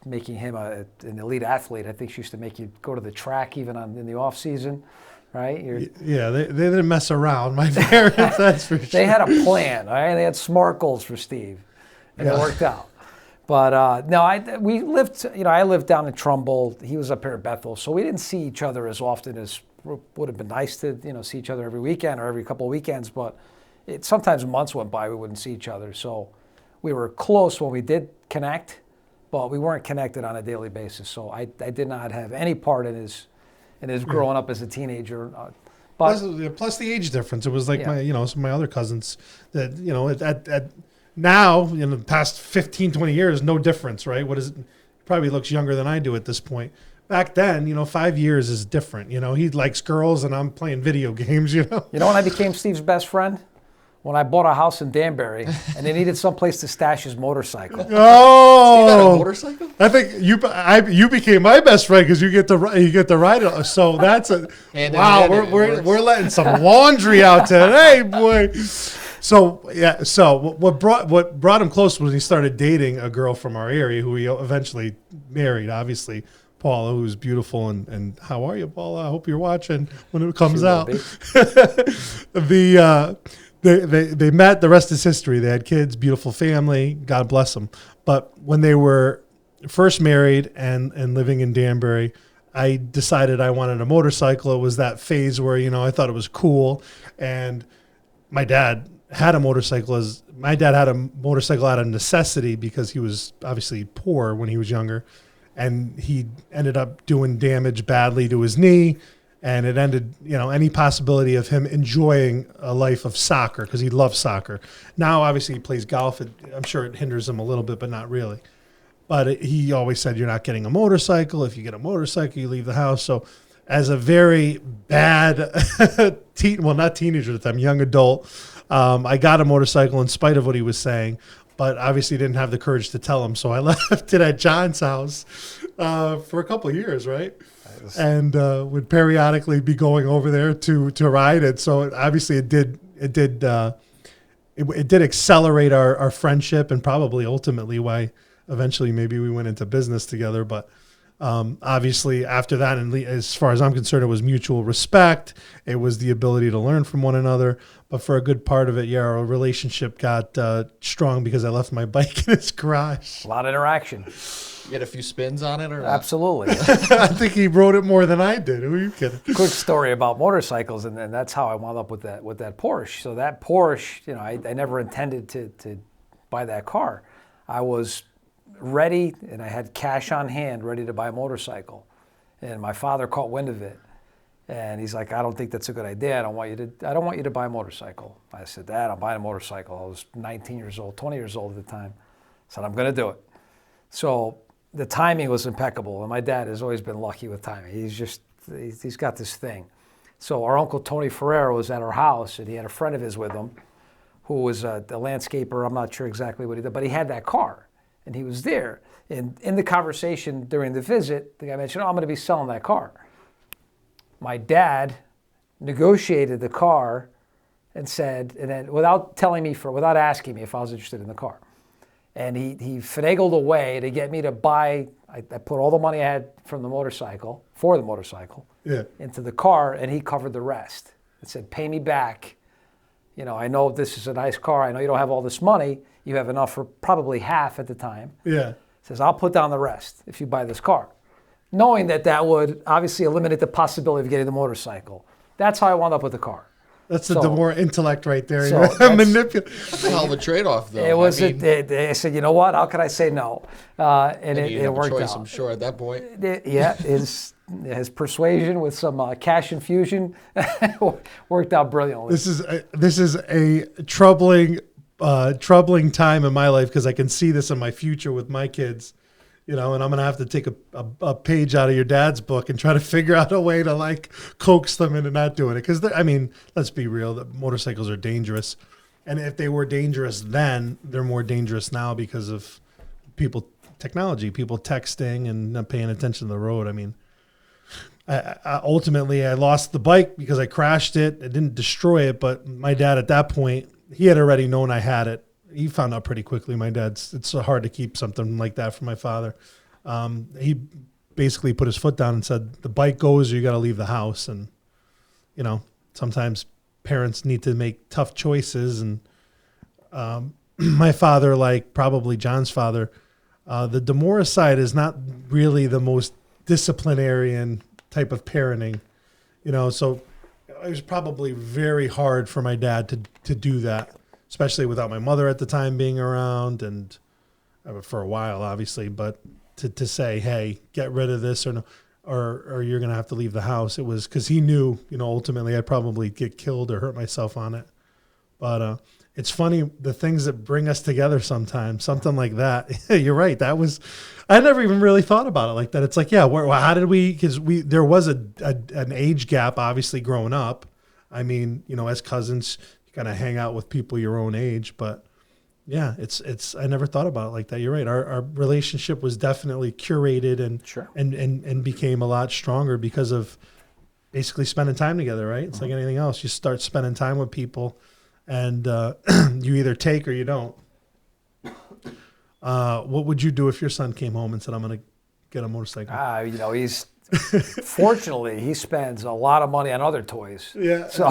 making him an elite athlete. I think she used to make you go to the track even in the off season, right? Yeah, they didn't mess around. My parents, that's for sure. They had a plan, all right? They had SMART goals for Steve, and it worked out. But no, I lived down in Trumbull. He was up here at Bethel, so we didn't see each other as often as would have been nice to see each other every weekend or every couple of weekends. But sometimes months went by we wouldn't see each other. So we were close when we did connect, but we weren't connected on a daily basis. So I did not have any part in his growing up as a teenager. But plus the age difference. It was like some of my other cousins that, at now, in the past 15, 20 years, no difference, right? What is it? Probably looks younger than I do at this point. Back then, 5 years is different. He likes girls and I'm playing video games, You know when I became Steve's best friend? When I bought a house in Danbury and they needed someplace to stash his motorcycle. Oh, Steve had a motorcycle? I think you became my best friend because you get to ride it. So that's wow. We're letting some laundry out today, boy. So yeah. So what brought him close was he started dating a girl from our area who he eventually married. Obviously, Paula, who's beautiful. And how are you, Paula? I hope you're watching when it comes out. They met. The rest is history. They had kids, beautiful family. God bless them. But when they were first married and living in Danbury, I decided I wanted a motorcycle. It was that phase where, I thought it was cool. And my dad had a motorcycle out of necessity because he was obviously poor when he was younger. And he ended up doing damage badly to his knee. And it ended, any possibility of him enjoying a life of soccer because he loves soccer. Now, obviously, he plays golf. I'm sure it hinders him a little bit, but not really. But he always said, you're not getting a motorcycle. If you get a motorcycle, you leave the house. So as a very bad, not teenager at the time, young adult, I got a motorcycle in spite of what he was saying. But obviously didn't have the courage to tell him. So I left it at John's house for a couple of years, right? And would periodically be going over there to ride it. So obviously it did accelerate our friendship and probably ultimately why eventually maybe we went into business together. But obviously after that, and as far as I'm concerned, it was mutual respect. It was the ability to learn from one another. But for a good part of it, our relationship got strong because I left my bike in his garage. A lot of interaction. You had a few spins on it, or what? Absolutely. I think he rode it more than I did. Who are you kidding? Quick story about motorcycles, and that's how I wound up with that Porsche. So that Porsche, I never intended to buy that car. I was ready, and I had cash on hand, ready to buy a motorcycle. And my father caught wind of it. And he's like, I don't think that's a good idea. I don't want you to buy a motorcycle. I said, Dad, I'm buying a motorcycle. I was 19 years old, 20 years old at the time. I said, I'm going to do it. So the timing was impeccable. And my dad has always been lucky with timing. He's got this thing. So our Uncle Tony Ferrero was at our house, and he had a friend of his with him who was a landscaper. I'm not sure exactly what he did, but he had that car, and he was there. And in the conversation during the visit, the guy mentioned, I'm going to be selling that car. My dad negotiated the car and said, and then without asking me if I was interested in the car. And he finagled a way to get me to buy, I put all the money I had from the motorcycle, for the motorcycle, into the car, and he covered the rest. It said, pay me back. I know this is a nice car. I know you don't have all this money. You have enough for probably half at the time. Yeah. Says, I'll put down the rest if you buy this car. Knowing that would obviously eliminate the possibility of getting the motorcycle. That's how I wound up with the car. That's the DeMoura intellect right there. So That's a hell of a trade-off, though. I said, you know what? How could I say no? And it worked choice, out. I'm sure at that point. His persuasion with some cash infusion worked out brilliantly. This is a troubling time in my life, because I can see this in my future with my kids. And I'm going to have to take a page out of your dad's book and try to figure out a way to coax them into not doing it. Because, let's be real, the motorcycles are dangerous. And if they were dangerous then, they're more dangerous now because of technology, people texting and not paying attention to the road. Ultimately, I lost the bike because I crashed it. I didn't destroy it, but my dad at that point, he had already known I had it. He found out pretty quickly. It's so hard to keep something like that from my father. He basically put his foot down and said, the bike goes or you got to leave the house. And, sometimes parents need to make tough choices. And my father, like probably John's father, the DeMoura side is not really the most disciplinarian type of parenting, so it was probably very hard for my dad to do that, especially without my mother at the time being around, and for a while, obviously. But to say, hey, get rid of this or you're going to have to leave the house, it was because he knew, ultimately I'd probably get killed or hurt myself on it. But it's funny, the things that bring us together sometimes, something like that. You're right. I never even really thought about it like that. It's like, how did because there was an age gap, obviously, growing up. As cousins, kind of hang out with people your own age, but yeah, I never thought about it like that. You're right. Our relationship was definitely curated and became a lot stronger because of basically spending time together, right? It's like anything else. You start spending time with people and you either take or you don't. What would you do if your son came home and said, I'm going to get a motorcycle? Fortunately, he spends a lot of money on other toys. Yeah. So,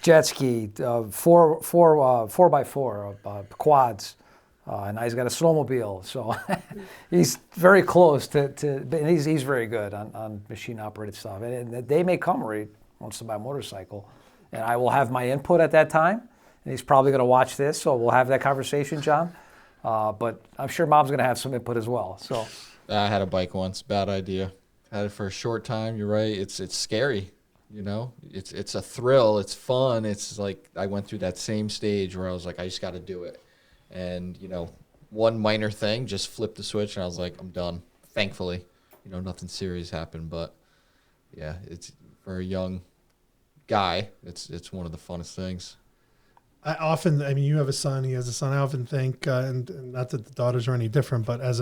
jet ski, 4x4 quads, and now he's got a snowmobile. So, he's very close and he's very good on machine operated stuff. And the day may come where he wants to buy a motorcycle, and I will have my input at that time. And he's probably going to watch this, so we'll have that conversation, John. But I'm sure Mom's going to have some input as well. So, I had a bike once. Bad idea. Had it for a short time. You're right. It's scary. It's a thrill. It's fun. It's like I went through that same stage where I was like, I just got to do it. And one minor thing, just flipped the switch, and I was like, I'm done. Thankfully, nothing serious happened. But yeah, it's for a young guy. It's one of the funnest things. I often, you have a son, he has a son. I often think, and not that the daughters are any different, but as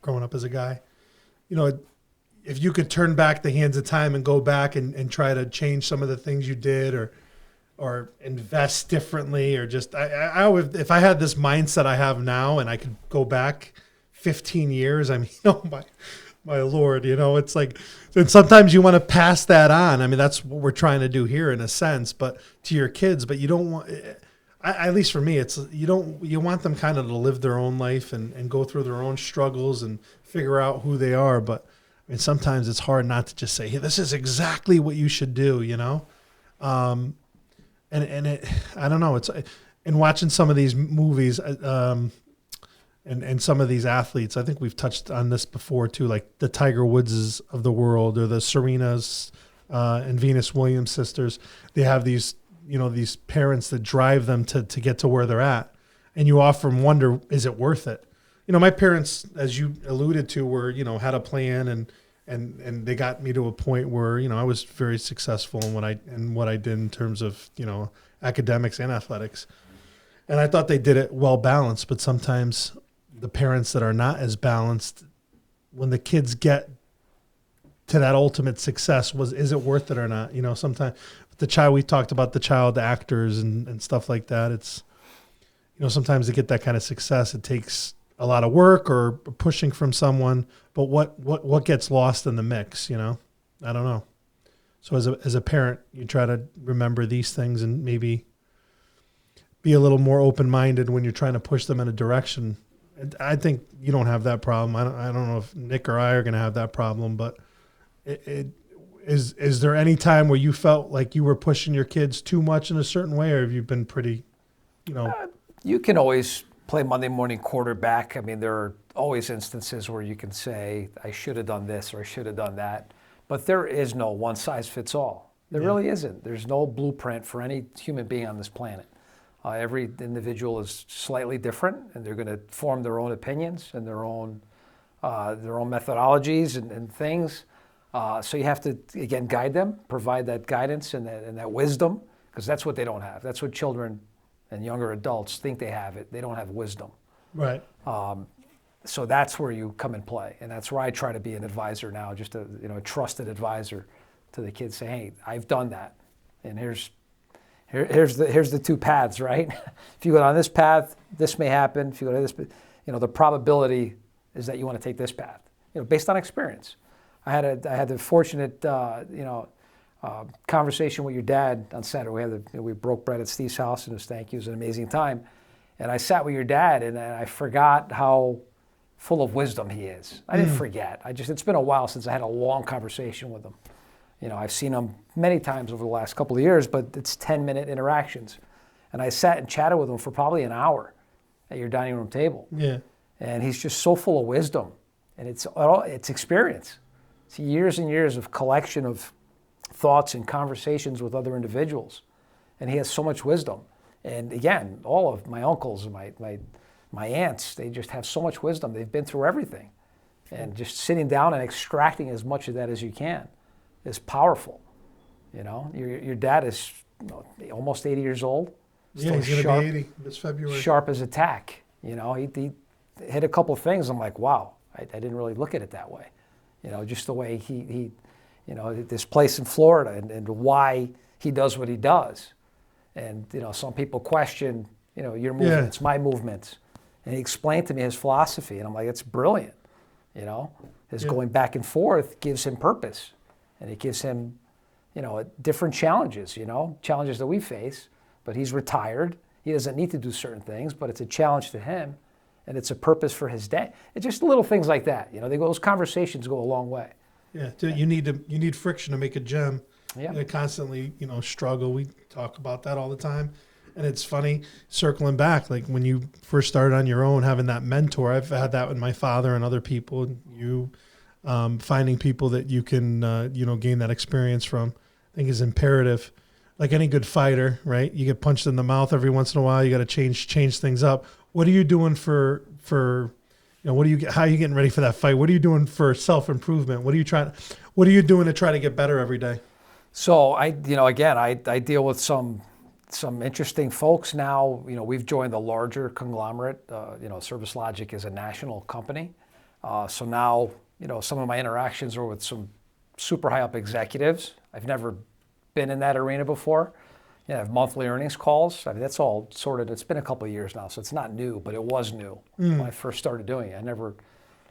growing up as a guy, if you could turn back the hands of time and go back and try to change some of the things you did or invest differently or just, I if I had this mindset I have now and I could go back 15 years, my Lord, it's like, and sometimes you want to pass that on. That's what we're trying to do here in a sense, but to your kids, but you don't want, at least for me, it's, you want them kind of to live their own life and go through their own struggles and figure out who they are. But sometimes it's hard not to just say, hey, this is exactly what you should do, and I don't know, it's, and watching some of these movies, and some of these athletes, I think we've touched on this before too, like the Tiger Woodses of the world or the Serenas, and Venus Williams sisters. They have these, these parents that drive them to get to where they're at. And you often wonder, is it worth it? My parents, as you alluded to, were, had a plan and they got me to a point where, I was very successful in what I did in terms of, academics and athletics. And I thought they did it well balanced, but sometimes the parents that are not as balanced, when the kids get to that ultimate success, is it worth it or not? Sometimes we talked about the child actors and stuff like that. It's, sometimes to get that kind of success, it takes a lot of work or pushing from someone, but what gets lost in the mix, I don't know. So as a parent, you try to remember these things and maybe be a little more open-minded when you're trying to push them in a direction. I think you don't have that problem. I don't know if Nick or I are going to have that problem, but is there any time where you felt like you were pushing your kids too much in a certain way, or have you been pretty, You can always play Monday morning quarterback. I mean, there are always instances where you can say, I should have done this or I should have done that. But there is no one size fits all. There really isn't. There's no blueprint for any human being on this planet. Every individual is slightly different, and they're going to form their own opinions and their own methodologies and things. So you have to, again, guide them, provide that guidance and that wisdom, because that's what they don't have. That's what children and younger adults think they have it. They don't have wisdom. Right. So that's where you come and play, and that's where I try to be an advisor now, just a trusted advisor to the kids. Say, hey, I've done that, and here's the two paths, right? If you go down this path, this may happen. If you go to this, the probability is that you want to take this path, based on experience. I had the fortunate, conversation with your dad on Saturday. We broke bread at Steve's house, and it was an amazing time. And I sat with your dad, and I forgot how full of wisdom he is. I didn't forget. It's been a while since I had a long conversation with him. I've seen him many times over the last couple of years, but it's 10-minute interactions. And I sat and chatted with him for probably an hour at your dining room table. Yeah. And he's just so full of wisdom, and it's experience. It's years and years of collection of thoughts and conversations with other individuals, and he has so much wisdom. And again, all of my uncles and my aunts, they just have so much wisdom. They've been through everything, and just sitting down and extracting as much of that as you can is powerful. Your dad is almost 80 years old. Yeah, he's going to be 80 this February. Sharp as a tack. He hit a couple of things. I'm like, wow, I didn't really look at it that way. Just the way he this place in Florida and why he does what he does. And, some people question, your movements, my movements. And he explained to me his philosophy, and I'm like, it's brilliant. His going back and forth gives him purpose, and it gives him, different challenges, challenges that we face. But he's retired. He doesn't need to do certain things, but it's a challenge to him, and it's a purpose for his day. It's just little things like that. Those conversations go a long way. Yeah, you need friction to make a gem. Yeah. You constantly, struggle. We talk about that all the time. And it's funny, circling back, like when you first started on your own, having that mentor, I've had that with my father and other people, and you finding people that you can, gain that experience from, I think is imperative. Like any good fighter, right? You get punched in the mouth every once in a while. You got to change things up. What are you doing how are you getting ready for that fight? What are you doing for self-improvement? What are you doing to try to get better every day? So I deal with some interesting folks now. We've joined the larger conglomerate. Service Logic is a national company. So now, some of my interactions are with some super high up executives. I've never been in that arena before. I have monthly earnings calls. I mean, that's all sorted. It's been a couple of years now, so it's not new, but it was new when I first started doing it. I never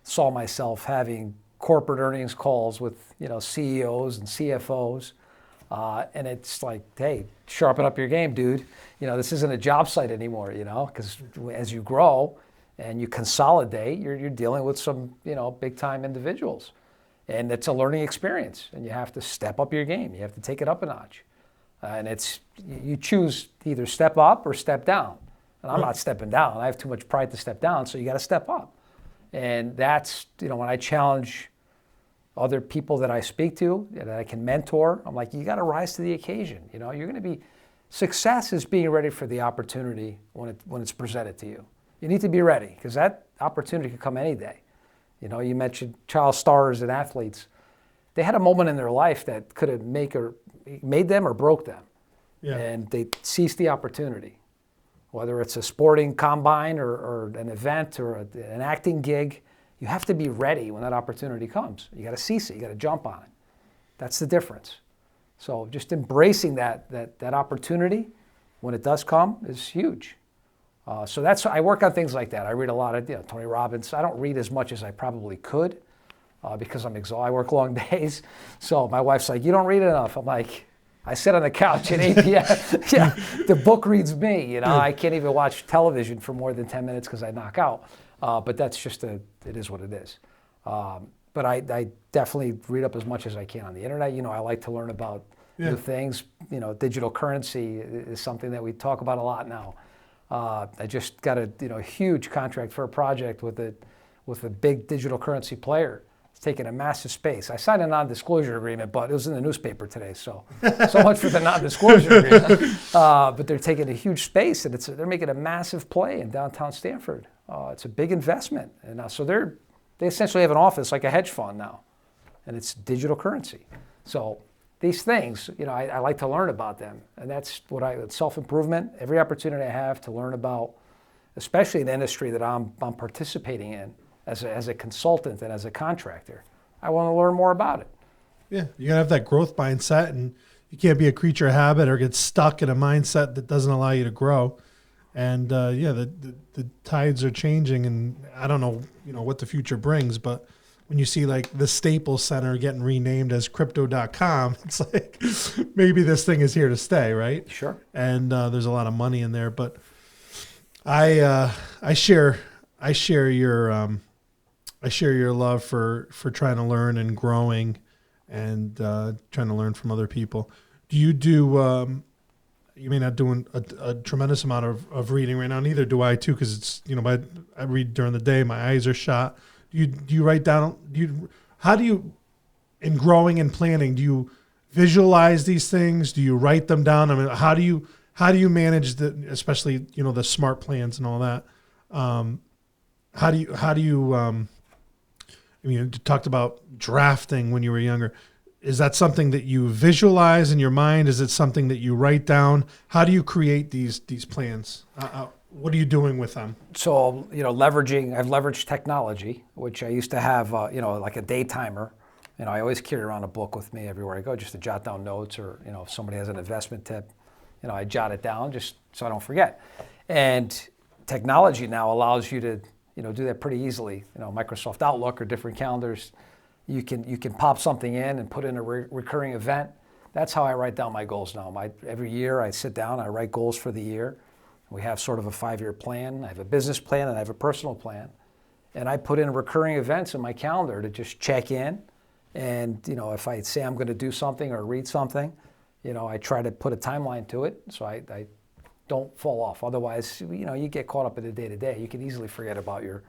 saw myself having corporate earnings calls with, CEOs and CFOs. And it's like, hey, sharpen up your game, dude. This isn't a job site anymore, because as you grow and you consolidate, you're dealing with some, big time individuals. And it's a learning experience, and you have to step up your game. You have to take it up a notch. And you choose to either step up or step down. And I'm not stepping down. I have too much pride to step down, so you got to step up. And that's, when I challenge other people that I speak to, that I can mentor. I'm like, you got to rise to the occasion. You know, you're going to be, success is being ready for the opportunity when it's presented to you. You need to be ready because that opportunity could come any day. You know, you mentioned child stars and athletes. They had a moment in their life that could have made them or broke them. Yeah. And they seized the opportunity. Whether it's a sporting combine or an event or an acting gig, you have to be ready when that opportunity comes. You got to seize it. You got to jump on it. That's the difference. So just embracing that opportunity when it does come is huge. So I work on things like that. I read a lot of Tony Robbins. I don't read as much as I probably could because I'm exhausted. I work long days. So my wife's like, you don't read enough. I'm like, I sit on the couch at 8 p.m. Yeah, the book reads me. You know, I can't even watch television for more than 10 minutes because I knock out. But that's just it is what it is. But I definitely read up as much as I can on the internet. You know, I like to learn about new things. You know, digital currency is something that we talk about a lot now. I just got a huge contract for a project with a big digital currency player. It's taking a massive space. I signed a non-disclosure agreement, but it was in the newspaper today, so much for the non-disclosure agreement. But they're taking a huge space, and they're making a massive play in downtown Stratford. It's a big investment, and so they essentially have an office like a hedge fund now, and it's digital currency. So these things, you know, I like to learn about them, and that's what self-improvement. Every opportunity I have to learn about, especially an industry that I'm participating in as a consultant and as a contractor, I want to learn more about it. Yeah, you gotta have that growth mindset, and you can't be a creature of habit or get stuck in a mindset that doesn't allow you to grow. And the tides are changing, and I don't know, what the future brings, but when you see like the Staples Center getting renamed as crypto.com, it's like maybe this thing is here to stay, right? Sure. And there's a lot of money in there, but I share your love for trying to learn and growing and trying to learn from other people. Do you do? You may not doing a tremendous amount of reading right now. Neither do I too, because it's I read during the day. My eyes are shot. Do you write down? How do you, in growing and planning, do you visualize these things? Do you write them down? I mean, how do you manage especially the smart plans and all that? How do you? You talked about drafting when you were younger. Is that something that you visualize in your mind? Is it something that you write down? How do you create these plans? What are you doing with them? So, I've leveraged technology, which I used to have, like a day timer. I always carry around a book with me everywhere I go just to jot down notes, or, if somebody has an investment tip, I jot it down just so I don't forget. And technology now allows you to, do that pretty easily. Microsoft Outlook or different calendars. You can pop something in and put in a recurring event. That's how I write down my goals now. Every year I sit down, I write goals for the year. We have sort of a 5-year plan. I have a business plan and I have a personal plan. And I put in recurring events in my calendar to just check in. And, if I say I'm going to do something or read something, I try to put a timeline to it so I don't fall off. Otherwise, you get caught up in the day-to-day. You can easily forget about your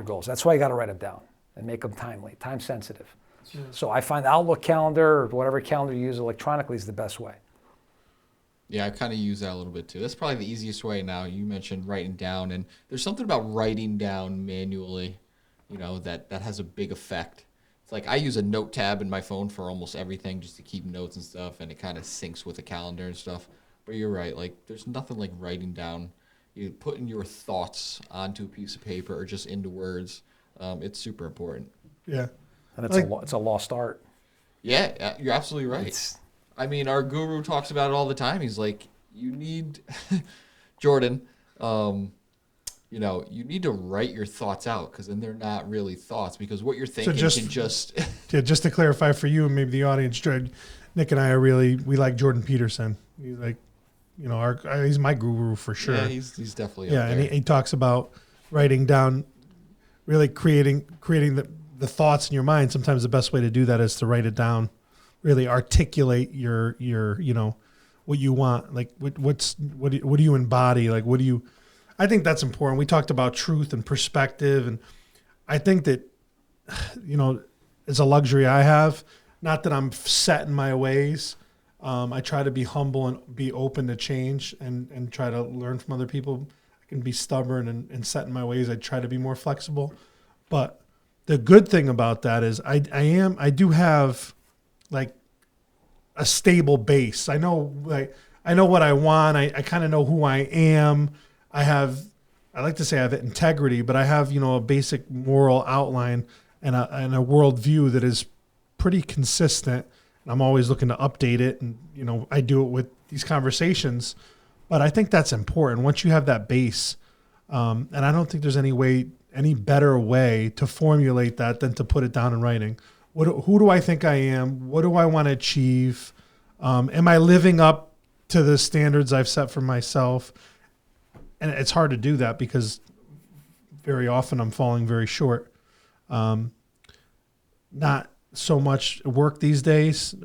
goals. That's why you got to write them down and make them timely, time sensitive. Yeah. So I find the Outlook calendar or whatever calendar you use electronically is the best way. Yeah, I kind of use that a little bit too. That's probably the easiest way now. You mentioned writing down, and there's something about writing down manually, that has a big effect. It's like I use a note tab in my phone for almost everything just to keep notes and stuff, and it kind of syncs with the calendar and stuff. But you're right, like there's nothing like writing down. You putting your thoughts onto a piece of paper or just into words. It's super important. Yeah. And it's a lost art. Yeah, you're absolutely right. Our guru talks about it all the time. He's like, you need, Jordan, you need to write your thoughts out because then they're not really thoughts because what you're thinking can just... just to clarify for you and maybe the audience, Nick and I we like Jordan Peterson. He's like, he's my guru for sure. Yeah, he's definitely up there. And he talks about writing down, really creating the thoughts in your mind. Sometimes the best way to do that is to write it down, really articulate your what you want. Like what do you embody? Like I think that's important. We talked about truth and perspective, and I think that is a luxury I have. Not that I'm set in my ways. I try to be humble and be open to change and try to learn from other people. I can be stubborn and set in my ways. I try to be more flexible. But the good thing about that is I do have like a stable base. I know what I want. I kind of know who I am. I like to say I have integrity, but I have, a basic moral outline and a worldview that is pretty consistent. And I'm always looking to update it. And, I do it with these conversations, but I think that's important once you have that base. And I don't think there's any better way to formulate that than to put it down in writing. Who do I think I am? What do I want to achieve? Am I living up to the standards I've set for myself? And it's hard to do that because very often I'm falling very short. Not so much work these days,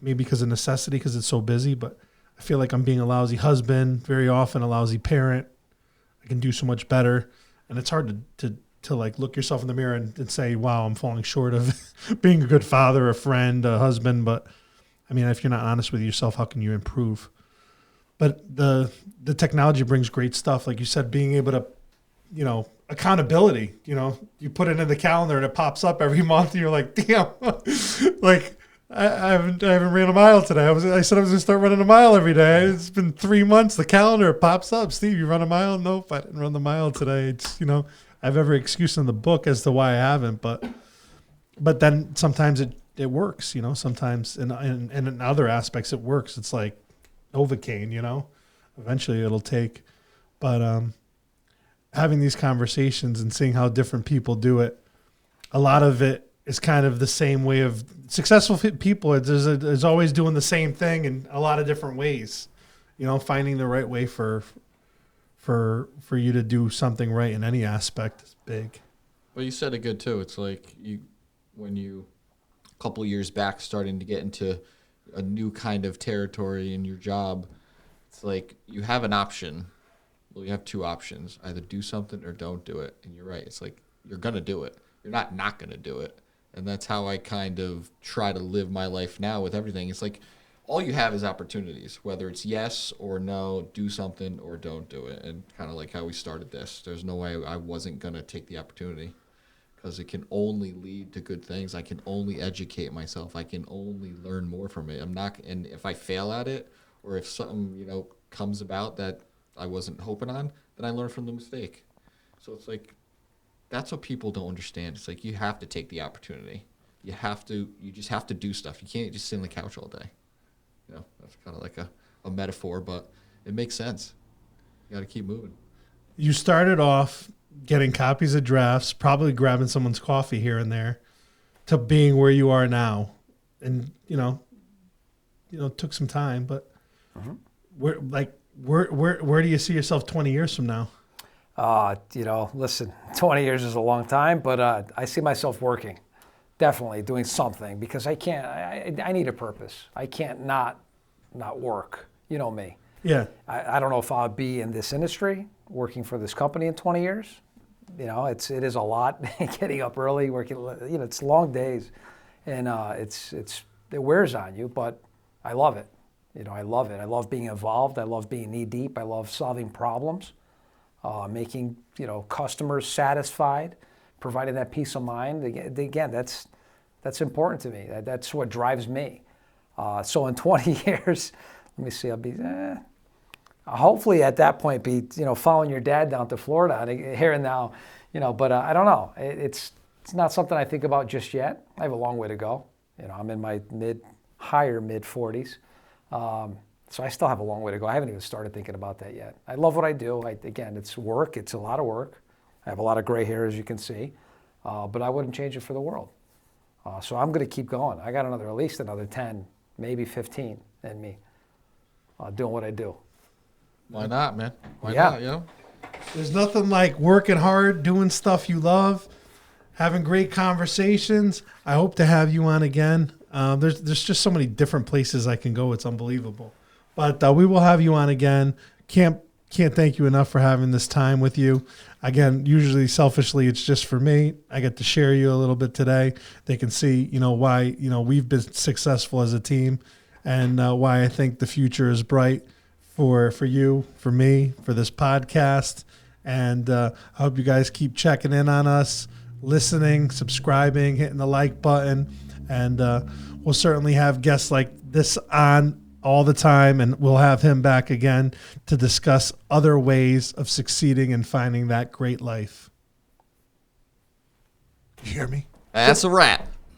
maybe because of necessity, because it's so busy, but I feel like I'm being a lousy husband, very often a lousy parent. I can do so much better. And it's hard to like look yourself in the mirror and say, wow, I'm falling short of being a good father, a friend, a husband. But I mean, if you're not honest with yourself, how can you improve? But the technology brings great stuff. Like you said, being able to, accountability, you put it in the calendar and it pops up every month and you're like, damn, like I haven't ran a mile today. I said I was going to start running a mile every day. It's been 3 months. The calendar pops up. Steve, you run a mile? Nope, I didn't run the mile today. It's, I have every excuse in the book as to why I haven't, but then sometimes it works, sometimes in other aspects it works. It's like Novocaine, eventually it'll take, but having these conversations and seeing how different people do it, a lot of it is kind of the same way of successful people. Is always doing the same thing in a lot of different ways, finding the right way for you to do something right in any aspect is big. Well, you said it good too. It's like when you a couple of years back starting to get into a new kind of territory in your job, it's like you have an option. Well, you have two options: either do something or don't do it. And you're right. It's like you're gonna do it. You're not gonna do it. And that's how I kind of try to live my life now with everything. It's like all you have is opportunities, whether it's yes or no, do something or don't do it. And kind of like how we started this. There's no way I wasn't going to take the opportunity because it can only lead to good things. I can only educate myself. I can only learn more from it. And if I fail at it or if something, comes about that I wasn't hoping on, then I learn from the mistake. So it's like, that's what people don't understand. It's like you have to take the opportunity. You just have to do stuff. You can't just sit on the couch all day. That's kind of like a metaphor, but it makes sense. You got to keep moving. You started off getting copies of drafts, probably grabbing someone's coffee here and there, to being where you are now. And, it took some time, but where do you see yourself 20 years from now? Listen, 20 years is a long time, but I see myself working. Definitely doing something because I need a purpose. I can't not work. You know me. Yeah. I don't know if I'll be in this industry working for this company in 20 years. It is a lot getting up early, working, it's long days and it wears on you, but I love it. I love it. I love being involved. I love being knee deep. I love solving problems, making, customers satisfied. Providing that peace of mind, again, that's important to me. That's what drives me. So in 20 years, let me see, I'll be, hopefully at that point be, following your dad down to Florida here and now, but I don't know. It's not something I think about just yet. I have a long way to go. I'm in my higher mid 40s. So I still have a long way to go. I haven't even started thinking about that yet. I love what I do. Again, it's work. It's a lot of work. I have a lot of gray hair, as you can see, but I wouldn't change it for the world. So I'm going to keep going. I got at least another 10, maybe 15 in me doing what I do. Why not, man? Why Yeah. not, There's nothing like working hard, doing stuff you love, having great conversations. I hope to have you on again. There's just so many different places I can go. It's unbelievable. But we will have you on again. Can't can't thank you enough for having this time with you. Again, usually selfishly, it's just for me. I get to share you a little bit today. They can see, why, we've been successful as a team, and why I think the future is bright for you, for me, for this podcast. And I hope you guys keep checking in on us, listening, subscribing, hitting the like button. And we'll certainly have guests like this on all the time, and we'll have him back again to discuss other ways of succeeding and finding that great life. You hear me? That's a wrap.